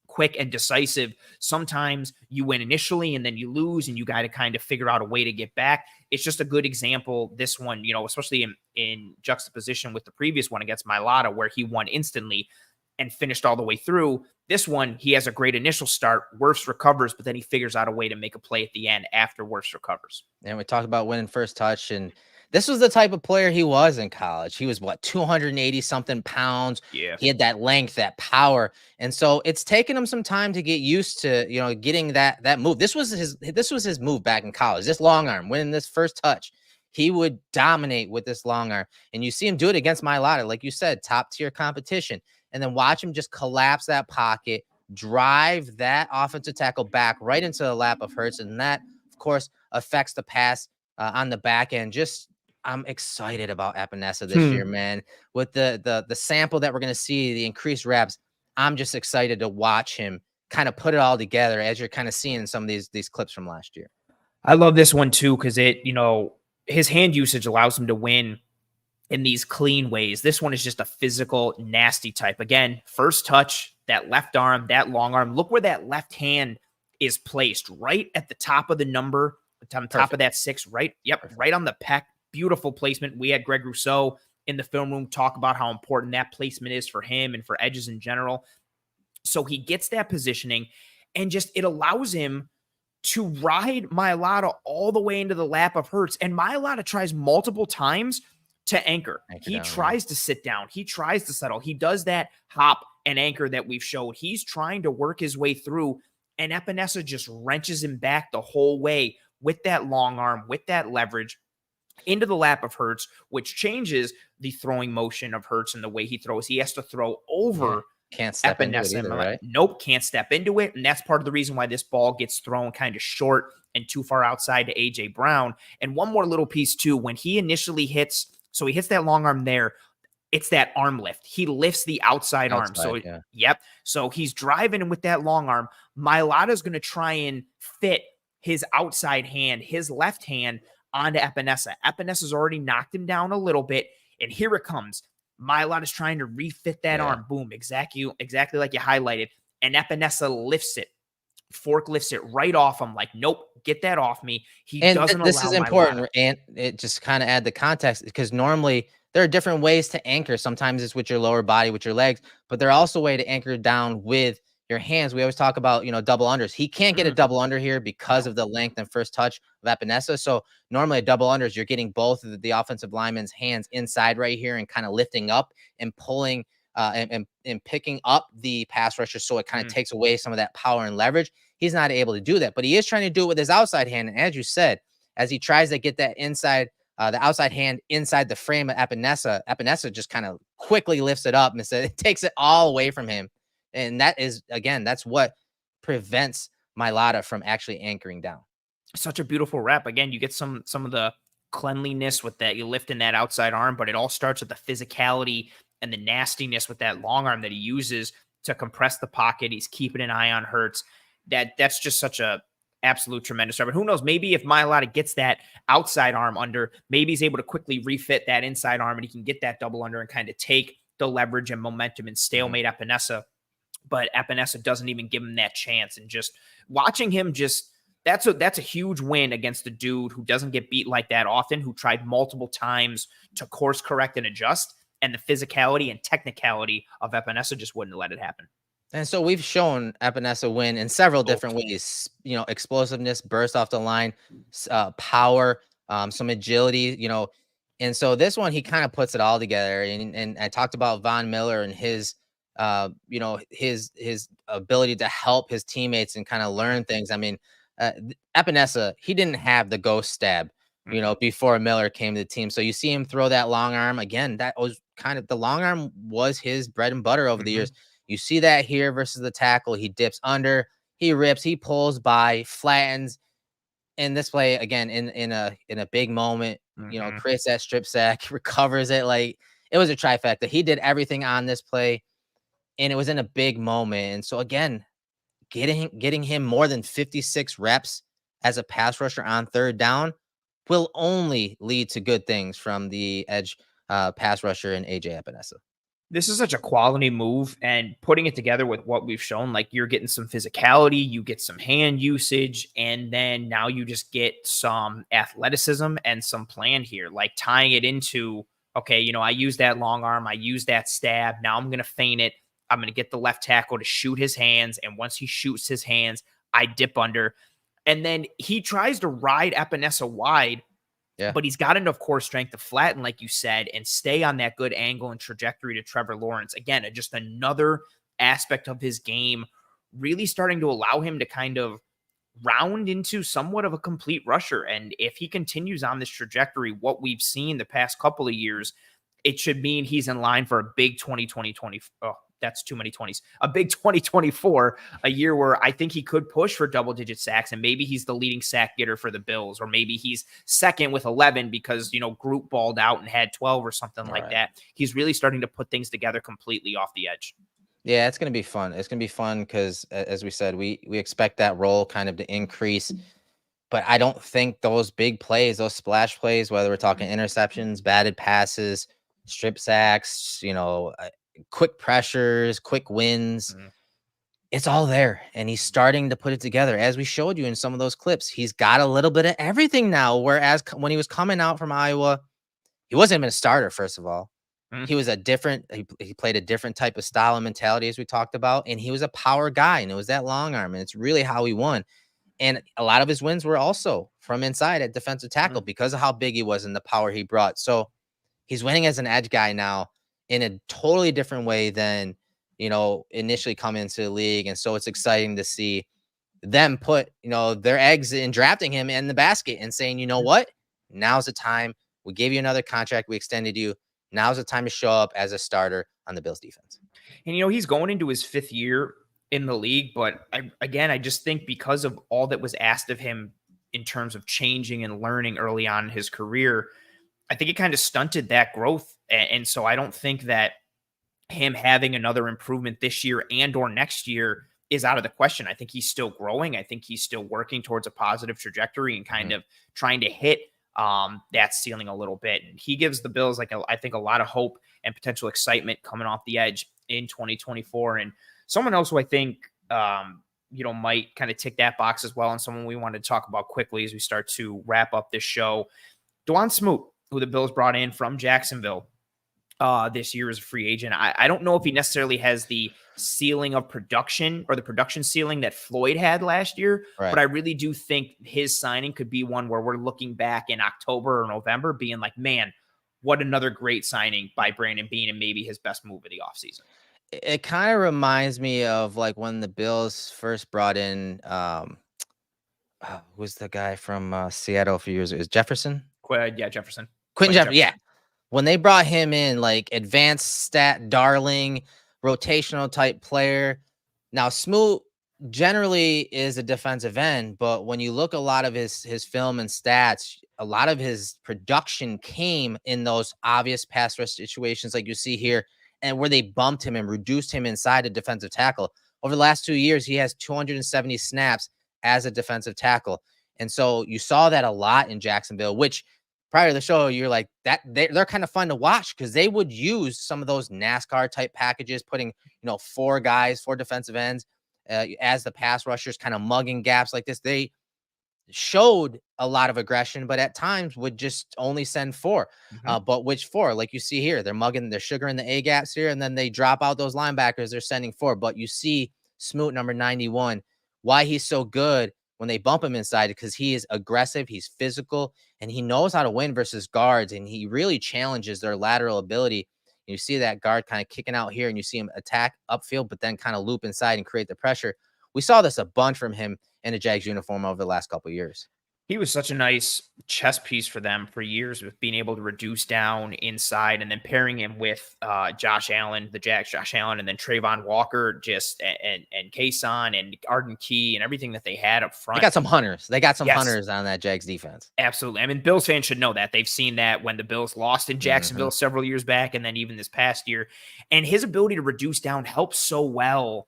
quick, and decisive. Sometimes you win initially and then you lose and you got to kind of figure out a way to get back. It's just a good example, this one, especially in juxtaposition with the previous one against Mailata, where he won instantly and finished all the way through. This one, he has a great initial start. Wirfs recovers, but then he figures out a way to make a play at the end after Wirfs recovers. And we talked about winning first touch, and this was the type of player he was in college. He was 280 something pounds. Yeah. He had that length, that power. And so it's taken him some time to get used to, getting that move. This was his move back in college. This long arm, winning this first touch. He would dominate with this long arm. And you see him do it against Mailata, like you said, top tier competition. And then watch him just collapse that pocket, drive that offensive tackle back right into the lap of Hurts. And that, of course, affects the pass on the back end. I'm excited about Epenesa this year, man. With the sample that we're going to see, the increased reps, I'm just excited to watch him kind of put it all together as you're kind of seeing some of these clips from last year. I love this one too because his hand usage allows him to win in these clean ways. This one is just a physical, nasty type. Again, first touch, that left arm, that long arm. Look where that left hand is placed, right at the top of the number, on top of that 6, right? Yep, perfect. Right on the pec. Beautiful placement. We had Greg Rousseau in the film room talk about how important that placement is for him and for edges in general. So he gets that positioning, and just it allows him to ride Mailata all the way into the lap of Hurts. And Mailata tries multiple times to anchor. He tries to sit down. He tries to settle. He does that hop and anchor that we've showed. He's trying to work his way through, and Epenesa just wrenches him back the whole way with that long arm, with that leverage into the lap of Hurts, which changes the throwing motion of Hurts and the way he throws. He has to throw over Can't step Epenesa. into it either, right? Nope, can't step into it. And that's part of the reason why this ball gets thrown kind of short and too far outside to A.J. Brown. And one more little piece too, when he initially hits that long arm there, it's that arm lift. He lifts the outside arm. So, yep. So he's driving him with that long arm. Mailata's going to try and fit his outside hand, his left hand, onto Epenesa. Epenesa's already knocked him down a little bit, and here it comes. Mailata's trying to refit that arm. Boom, exactly like you highlighted. And Epenesa lifts it. Fork lifts it right off him. Like, nope, get that off me. This is important, and it just kind of add the context, because normally there are different ways to anchor. Sometimes it's with your lower body, with your legs, but there are also a way to anchor down with your hands. We always talk about, double unders. He can't get a double under here because of the length and first touch of Epenesa. So normally a double unders, you're getting both of the offensive lineman's hands inside right here and kind of lifting up and pulling and picking up the pass rusher. So it kind of takes away some of that power and leverage. He's not able to do that, but he is trying to do it with his outside hand. And as you said, as he tries to get that inside, the outside hand inside the frame of Epenesa, Epenesa just kind of quickly lifts it up and it takes it all away from him. And that is, again, that's what prevents Mailata from actually anchoring down. Such a beautiful rep. Again, you get some of the cleanliness with that. You lift in that outside arm, but it all starts with the physicality and the nastiness with that long arm that he uses to compress the pocket. He's keeping an eye on Hurts. That's just such a absolute tremendous star. But who knows? Maybe if Mailata gets that outside arm under, maybe he's able to quickly refit that inside arm and he can get that double under and kind of take the leverage and momentum and stalemate Epenesa. But Epenesa doesn't even give him that chance. And just watching him that's a huge win against a dude who doesn't get beat like that often, who tried multiple times to course correct and adjust. And the physicality and technicality of Epenesa just wouldn't let it happen. And so we've shown Epenesa win in several different ways, explosiveness, burst off the line, power, some agility, and so this one, he kind of puts it all together. And I talked about Von Miller and his, his ability to help his teammates and kind of learn things. I mean, Epenesa, he didn't have the ghost stab, before Miller came to the team. So you see him throw that long arm again. That was kind of the long arm was his bread and butter over the years. You see that here versus the tackle. He dips under, he rips, he pulls by, flattens. In this play again, in a big moment, creates that strip sack, recovers it. Like, it was a trifecta. He did everything on this play, and it was in a big moment. And so again, getting him more than 56 reps as a pass rusher on third down will only lead to good things from the edge pass rusher in AJ Epenesa. This is such a quality move, and putting it together with what we've shown, like, you're getting some physicality, you get some hand usage, and then now you just get some athleticism and some plan here, like tying it into, okay, I use that long arm, I use that stab, now I'm going to feint it, I'm going to get the left tackle to shoot his hands, and once he shoots his hands, I dip under, and then he tries to ride Epenesa wide. Yeah. But he's got enough core strength to flatten, like you said, and stay on that good angle and trajectory to Trevor Lawrence. Again, just another aspect of his game, really starting to allow him to kind of round into somewhat of a complete rusher. And if he continues on this trajectory, what we've seen the past couple of years, it should mean he's in line for a big 2020. Oh, that's too many 20s. A big 2024, a year where I think he could push for double-digit sacks, and maybe he's the leading sack getter for the Bills, or maybe he's second with 11 because, Group balled out and had 12 or something like that. He's really starting to put things together completely off the edge. Yeah, it's going to be fun. It's going to be fun because, as we said, we expect that role kind of to increase. But I don't think those big plays, those splash plays, whether we're talking interceptions, batted passes, strip sacks, quick pressures, quick wins, it's all there. And he's starting to put it together. As we showed you in some of those clips, he's got a little bit of everything now. Whereas when he was coming out from Iowa, he wasn't even a starter, first of all. He was he played a different type of style and mentality, as we talked about. And he was a power guy, and it was that long arm. And it's really how he won. And a lot of his wins were also from inside at defensive tackle because of how big he was and the power he brought. So he's winning as an edge guy now in a totally different way than, initially come into the league. And so it's exciting to see them put, their eggs in drafting him in the basket and saying, you know what, now's the time. We gave you another contract. We extended you. Now's the time to show up as a starter on the Bills defense. And, he's going into his 5th year in the league. But I just think because of all that was asked of him in terms of changing and learning early on in his career, I think it kind of stunted that growth. And so I don't think that him having another improvement this year and or next year is out of the question. I think he's still growing. I think he's still working towards a positive trajectory and kind of trying to hit that ceiling a little bit. And he gives the Bills, I think, a lot of hope and potential excitement coming off the edge in 2024. And someone else who I think, might kind of tick that box as well, and someone we wanted to talk about quickly as we start to wrap up this show, Dawuane Smoot, who the Bills brought in from Jacksonville this year as a free agent. I don't know if he necessarily has the ceiling of production or the production ceiling that Floyd had last year, but I really do think his signing could be one where we're looking back in October or November being like, man, what another great signing by Brandon Beane, and maybe his best move of the offseason. It kind of reminds me of like when the Bills first brought in, who's the guy from Seattle a few years ago? Is Jefferson? Jefferson. Quentin Jefferson. Yeah. When they brought him in, like advanced stat darling, rotational type player. Now, Smoot generally is a defensive end, but when you look a lot of his film and stats, a lot of his production came in those obvious pass rush situations like you see here, and where they bumped him and reduced him inside a defensive tackle. Over the last 2 years, he has 270 snaps as a defensive tackle. And so you saw that a lot in Jacksonville, which prior to the show, you're like that they're kind of fun to watch because they would use some of those NASCAR type packages, putting, 4 guys, 4 defensive ends as the pass rushers, kind of mugging gaps like this. They showed a lot of aggression, but at times would just only send 4. But which 4? Like you see here, they're sugaring the A gaps here, and then they drop out those linebackers. They're sending 4. But you see Smoot, number 91, why he's so good when they bump him inside, because he is aggressive, he's physical, and he knows how to win versus guards, and he really challenges their lateral ability. You see that guard kind of kicking out here, and you see him attack upfield, but then kind of loop inside and create the pressure. We saw this a bunch from him in a Jags uniform over the last couple of years. He was such a nice chess piece for them for years, with being able to reduce down inside and then pairing him with Josh Allen, the Jags, Josh Allen, and then Trayvon Walker, and Kason and Arden Key and everything that they had up front. They got some hunters. Hunters on that Jags defense. Absolutely. I mean, Bills fans should know that. They've seen that when the Bills lost in Jacksonville several years back, and then even this past year. And his ability to reduce down helps so well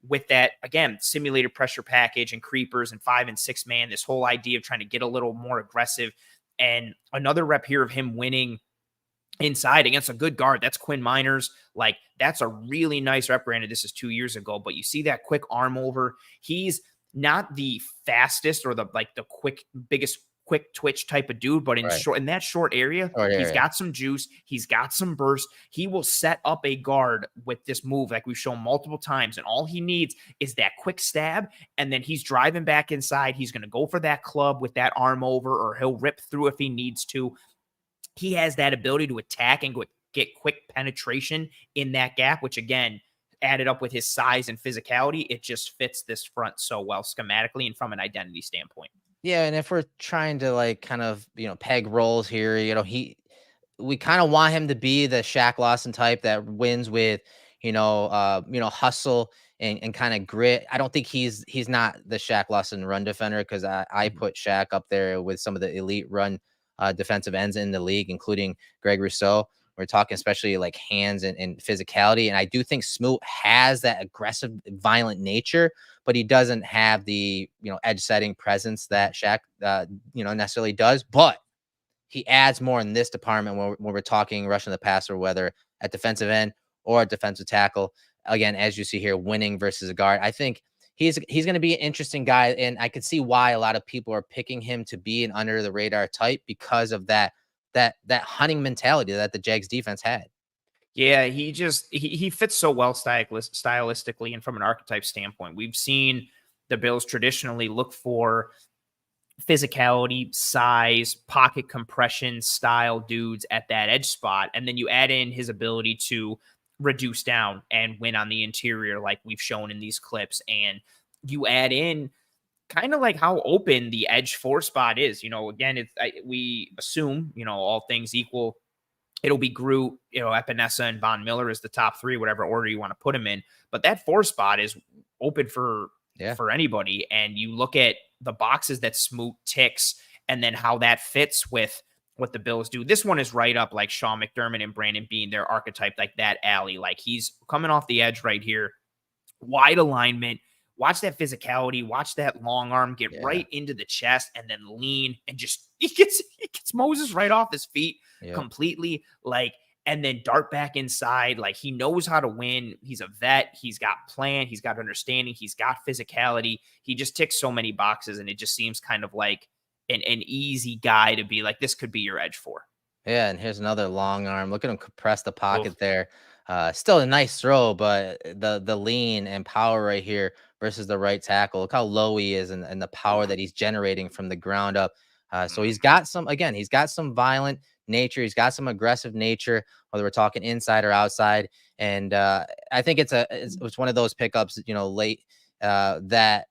with that, again, simulated pressure package and creepers and 5 and 6 man, this whole idea of trying to get a little more aggressive. And another rep here of him winning inside against a good guard. That's Quinn Miners. Like, that's a really nice rep. Granted, this is 2 years ago, but you see that quick arm over. He's not the fastest or the biggest quick twitch type of dude, but in that short area, he's got some juice. He's got some burst. He will set up a guard with this move, like we've shown multiple times. And all he needs is that quick stab. And then he's driving back inside. He's going to go for that club with that arm over, or he'll rip through if he needs to. He has that ability to attack and get quick penetration in that gap, which again, added up with his size and physicality, it just fits this front so well schematically and from an identity standpoint. Yeah, and if we're trying to kind of, peg roles here, we kind of want him to be the Shaq Lawson type that wins with, hustle and kind of grit. I don't think he's not the Shaq Lawson run defender, because I put Shaq up there with some of the elite run defensive ends in the league, including Greg Rousseau. We're talking especially like hands and physicality. And I do think Smoot has that aggressive, violent nature, but he doesn't have the, edge setting presence that Shaq, necessarily does. But he adds more in this department when we're talking rushing the passer, whether at defensive end or at defensive tackle. Again, as you see here, winning versus a guard. I think he's going to be an interesting guy. And I could see why a lot of people are picking him to be an under the radar type, because of that hunting mentality that the Jags defense had. Yeah, he fits so well stylistically and from an archetype standpoint. We've seen the Bills traditionally look for physicality, size, pocket compression style dudes at that edge spot. And then you add in his ability to reduce down and win on the interior, like we've shown in these clips. And you add in kind of like how open the edge 4 spot is. Again, we assume, all things equal, it'll be Groot, Epenesa and Von Miller is the top 3, whatever order you want to put them in. But that 4 spot is open for anybody. And you look at the boxes that Smoot ticks and then how that fits with what the Bills do. This one is right up like Sean McDermott and Brandon Beane, their archetype, like that alley. Like, he's coming off the edge right here, wide alignment. Watch that physicality. Watch that long arm get right into the chest and then lean and just he gets Moses right off his feet completely. And then dart back inside. Like, he knows how to win. He's a vet. He's got plan. He's got understanding. He's got physicality. He just ticks so many boxes, and it just seems kind of like an easy guy to be like, this could be your edge 4. Yeah, and here's another long arm. Look at him compress the pocket there. Still a nice throw, but the lean and power right here versus the right tackle. Look how low he is and the power that he's generating from the ground up. So he's got some violent nature. He's got some aggressive nature, whether we're talking inside or outside. And I think it's one of those pickups, late that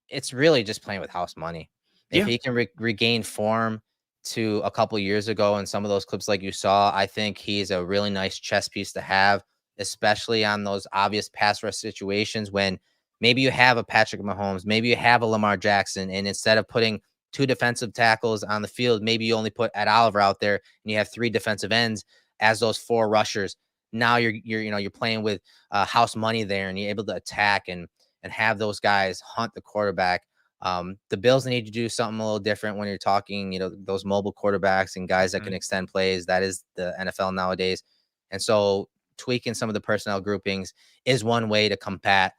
it's really just playing with house money. If he can regain form to a couple of years ago and some of those clips like you saw, I think he's a really nice chess piece to have, especially on those obvious pass rush situations when maybe you have a Patrick Mahomes, maybe you have a Lamar Jackson, and instead of putting 2 defensive tackles on the field, maybe you only put Ed Oliver out there and you have 3 defensive ends as those 4 rushers. Now you're playing with house money there, and you're able to attack and have those guys hunt the quarterback. The Bills need to do something a little different when you're talking, those mobile quarterbacks and guys that can extend plays. That is the NFL nowadays. And so tweaking some of the personnel groupings is one way to combat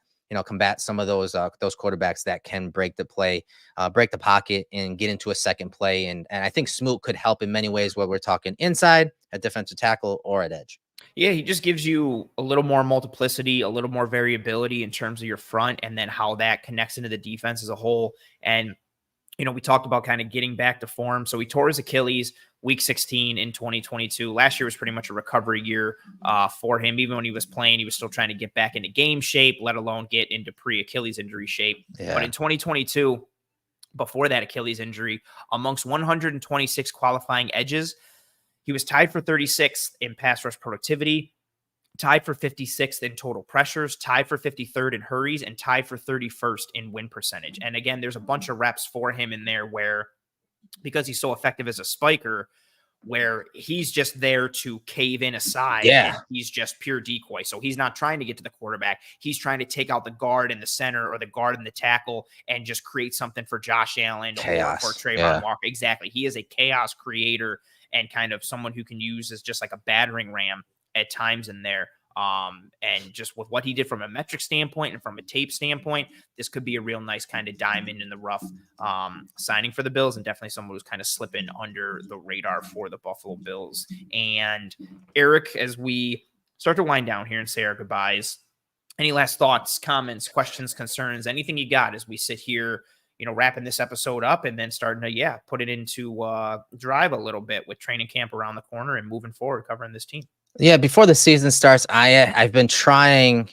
some of those quarterbacks that can break the play, break the pocket and get into a second play. And I think Smoot could help in many ways, whether we're talking inside at defensive tackle or at edge. Yeah, he just gives you a little more multiplicity, a little more variability in terms of your front, and then how that connects into the defense as a whole. And, we talked about kind of getting back to form. So he tore his Achilles week 16 in 2022. Last year was pretty much a recovery year for him. Even when he was playing, he was still trying to get back into game shape, let alone get into pre-Achilles injury shape. Yeah. But in 2022, before that Achilles injury, amongst 126 qualifying edges, he was tied for 36th in pass rush productivity, tied for 56th in total pressures, tied for 53rd in hurries, and tied for 31st in win percentage. And again, there's a bunch of reps for him in there where, because he's so effective as a spiker, where he's just there to cave in a side. Yeah. And he's just pure decoy. So he's not trying to get to the quarterback. He's trying to take out the guard in the center or the guard in the tackle and just create something for Josh Allen or for Trayvon Walker. Exactly. He is a chaos creator and kind of someone who can use as just like a battering ram at times in there. And just with what he did from a metric standpoint and from a tape standpoint, this could be a real nice kind of diamond in the rough signing for the Bills, and definitely someone who's kind of slipping under the radar for the Buffalo Bills. And Erik, as we start to wind down here and say our goodbyes, any last thoughts, comments, questions, concerns, anything you got as we sit here, wrapping this episode up and then starting to, put it into drive a little bit with training camp around the corner and moving forward, covering this team? Yeah, before the season starts, I've been trying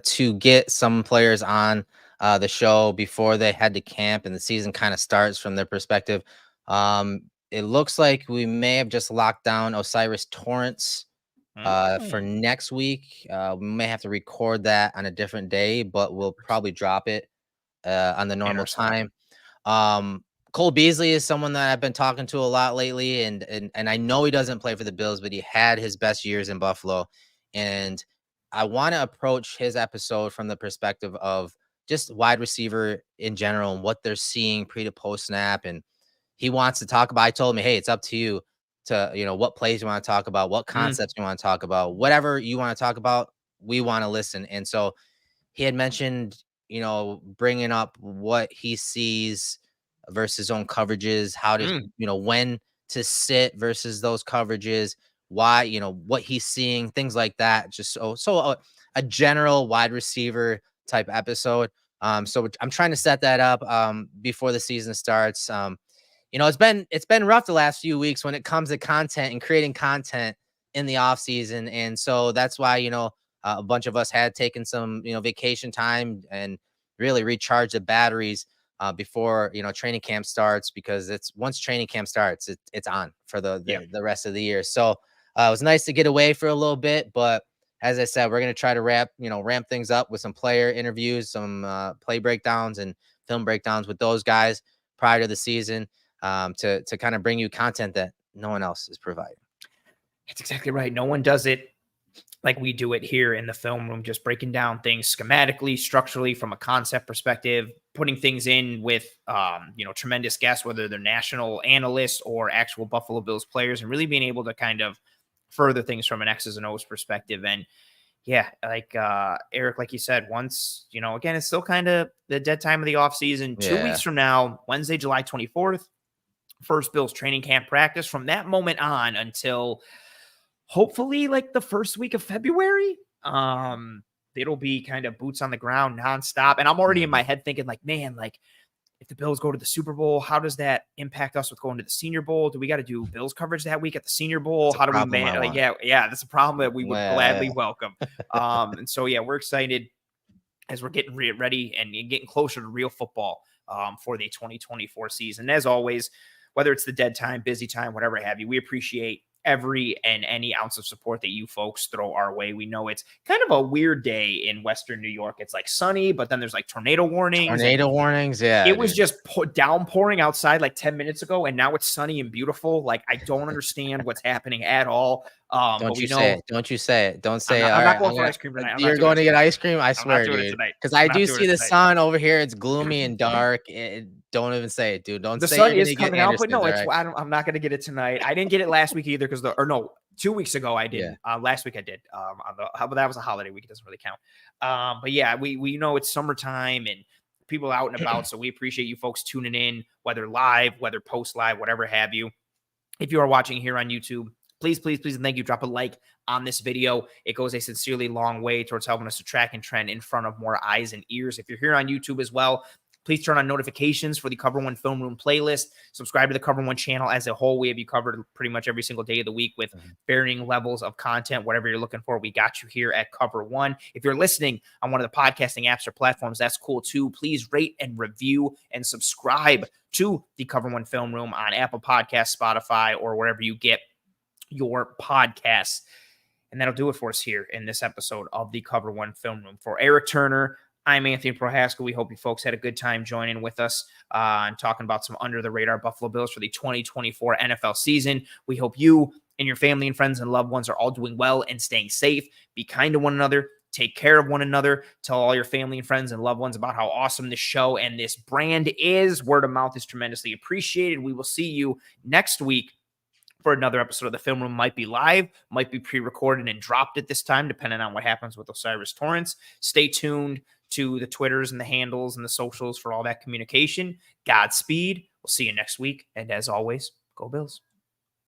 to get some players on the show before they head to camp and the season kind of starts from their perspective. It looks like we may have just locked down Osiris Torrance for next week. We may have to record that on a different day, but we'll probably drop it on the normal time. Cole Beasley is someone that I've been talking to a lot lately, and I know he doesn't play for the Bills, but he had his best years in Buffalo, and I want to approach his episode from the perspective of just wide receiver in general and what they're seeing pre to post snap, and he wants to talk about. I told him, hey, it's up to you to what plays you want to talk about, what concepts you want to talk about, whatever you want to talk about, we want to listen. And so he had mentioned bringing up what he sees versus zone coverages, how to, when to sit versus those coverages, why, what he's seeing, things like that. Just so a general wide receiver type episode. So I'm trying to set that up before the season starts. It's been rough the last few weeks when it comes to content and creating content in the off season. And so that's why, a bunch of us had taken some, vacation time and really recharge the batteries before training camp starts, because once training camp starts, it's on for the rest of the year. So it was nice to get away for a little bit, but as I said, we're going to try to ramp things up with some player interviews, some play breakdowns and film breakdowns with those guys prior to the season to kind of bring you content that no one else is providing. That's exactly right. No one does it like we do it here in the film room, just breaking down things schematically, structurally, from a concept perspective, putting things in with, tremendous guests, whether they're national analysts or actual Buffalo Bills players, and really being able to kind of further things from an X's and O's perspective. And yeah, like Erik, like you said, once, again, it's still kind of the dead time of the offseason. 2 weeks from now, Wednesday, July 24th, first Bills training camp practice. From that moment on until hopefully like the first week of February, it'll be kind of boots on the ground nonstop. And I'm already in my head thinking like, man, like if the Bills go to the Super Bowl, how does that impact us with going to the Senior Bowl? Do we got to do Bills coverage that week at the Senior Bowl? How do we manage? Like, yeah, that's a problem that we would gladly welcome. And so, we're excited as we're getting ready and getting closer to real football for the 2024 season. As always, whether it's the dead time, busy time, whatever have you, we appreciate every and any ounce of support that you folks throw our way. We know it's kind of a weird day in Western New York. It's like sunny, but then there's like tornado warnings. Yeah. It was just downpouring outside like 10 minutes ago, and now it's sunny and beautiful. Like, I don't understand what's happening at all. Don't you say it. Don't you say it. Don't say I'm it. not going for ice cream tonight. You're going to get ice cream? I swear, dude. Because I do see the sun over here. It's gloomy and dark. Don't even say it, dude. Don't say the sun you're is coming out, but no, right? I'm not going to get it tonight. I didn't get it last week either because 2 weeks ago I did. Yeah. Last week I did. But that was a holiday week. It doesn't really count. But yeah, we know it's summertime and people out and about. So we appreciate you folks tuning in, whether live, whether post live, whatever have you. If you are watching here on YouTube, please, and thank you. Drop a like on this video. It goes a sincerely long way towards helping us to track and trend in front of more eyes and ears. If you're here on YouTube as well, please turn on notifications for the Cover One Film Room playlist. Subscribe to the Cover One channel as a whole. We have you covered pretty much every single day of the week with varying levels of content. Whatever you're looking for, we got you here at Cover One. If you're listening on one of the podcasting apps or platforms, that's cool too. Please rate and review and subscribe to the Cover One Film Room on Apple Podcasts, Spotify, or wherever you get your podcasts. And that'll do it for us here in this episode of the Cover One Film Room. For Erik Turner, I'm Anthony Prohaska. We hope you folks had a good time joining with us and talking about some under-the-radar Buffalo Bills for the 2024 NFL season. We hope you and your family and friends and loved ones are all doing well and staying safe. Be kind to one another. Take care of one another. Tell all your family and friends and loved ones about how awesome this show and this brand is. Word of mouth is tremendously appreciated. We will see you next week for another episode of the Film Room. Might be live, might be pre-recorded and dropped at this time, depending on what happens with Osiris Torrance. Stay tuned to the Twitters and the handles and the socials for all that communication. Godspeed. We'll see you next week. And as always, go Bills.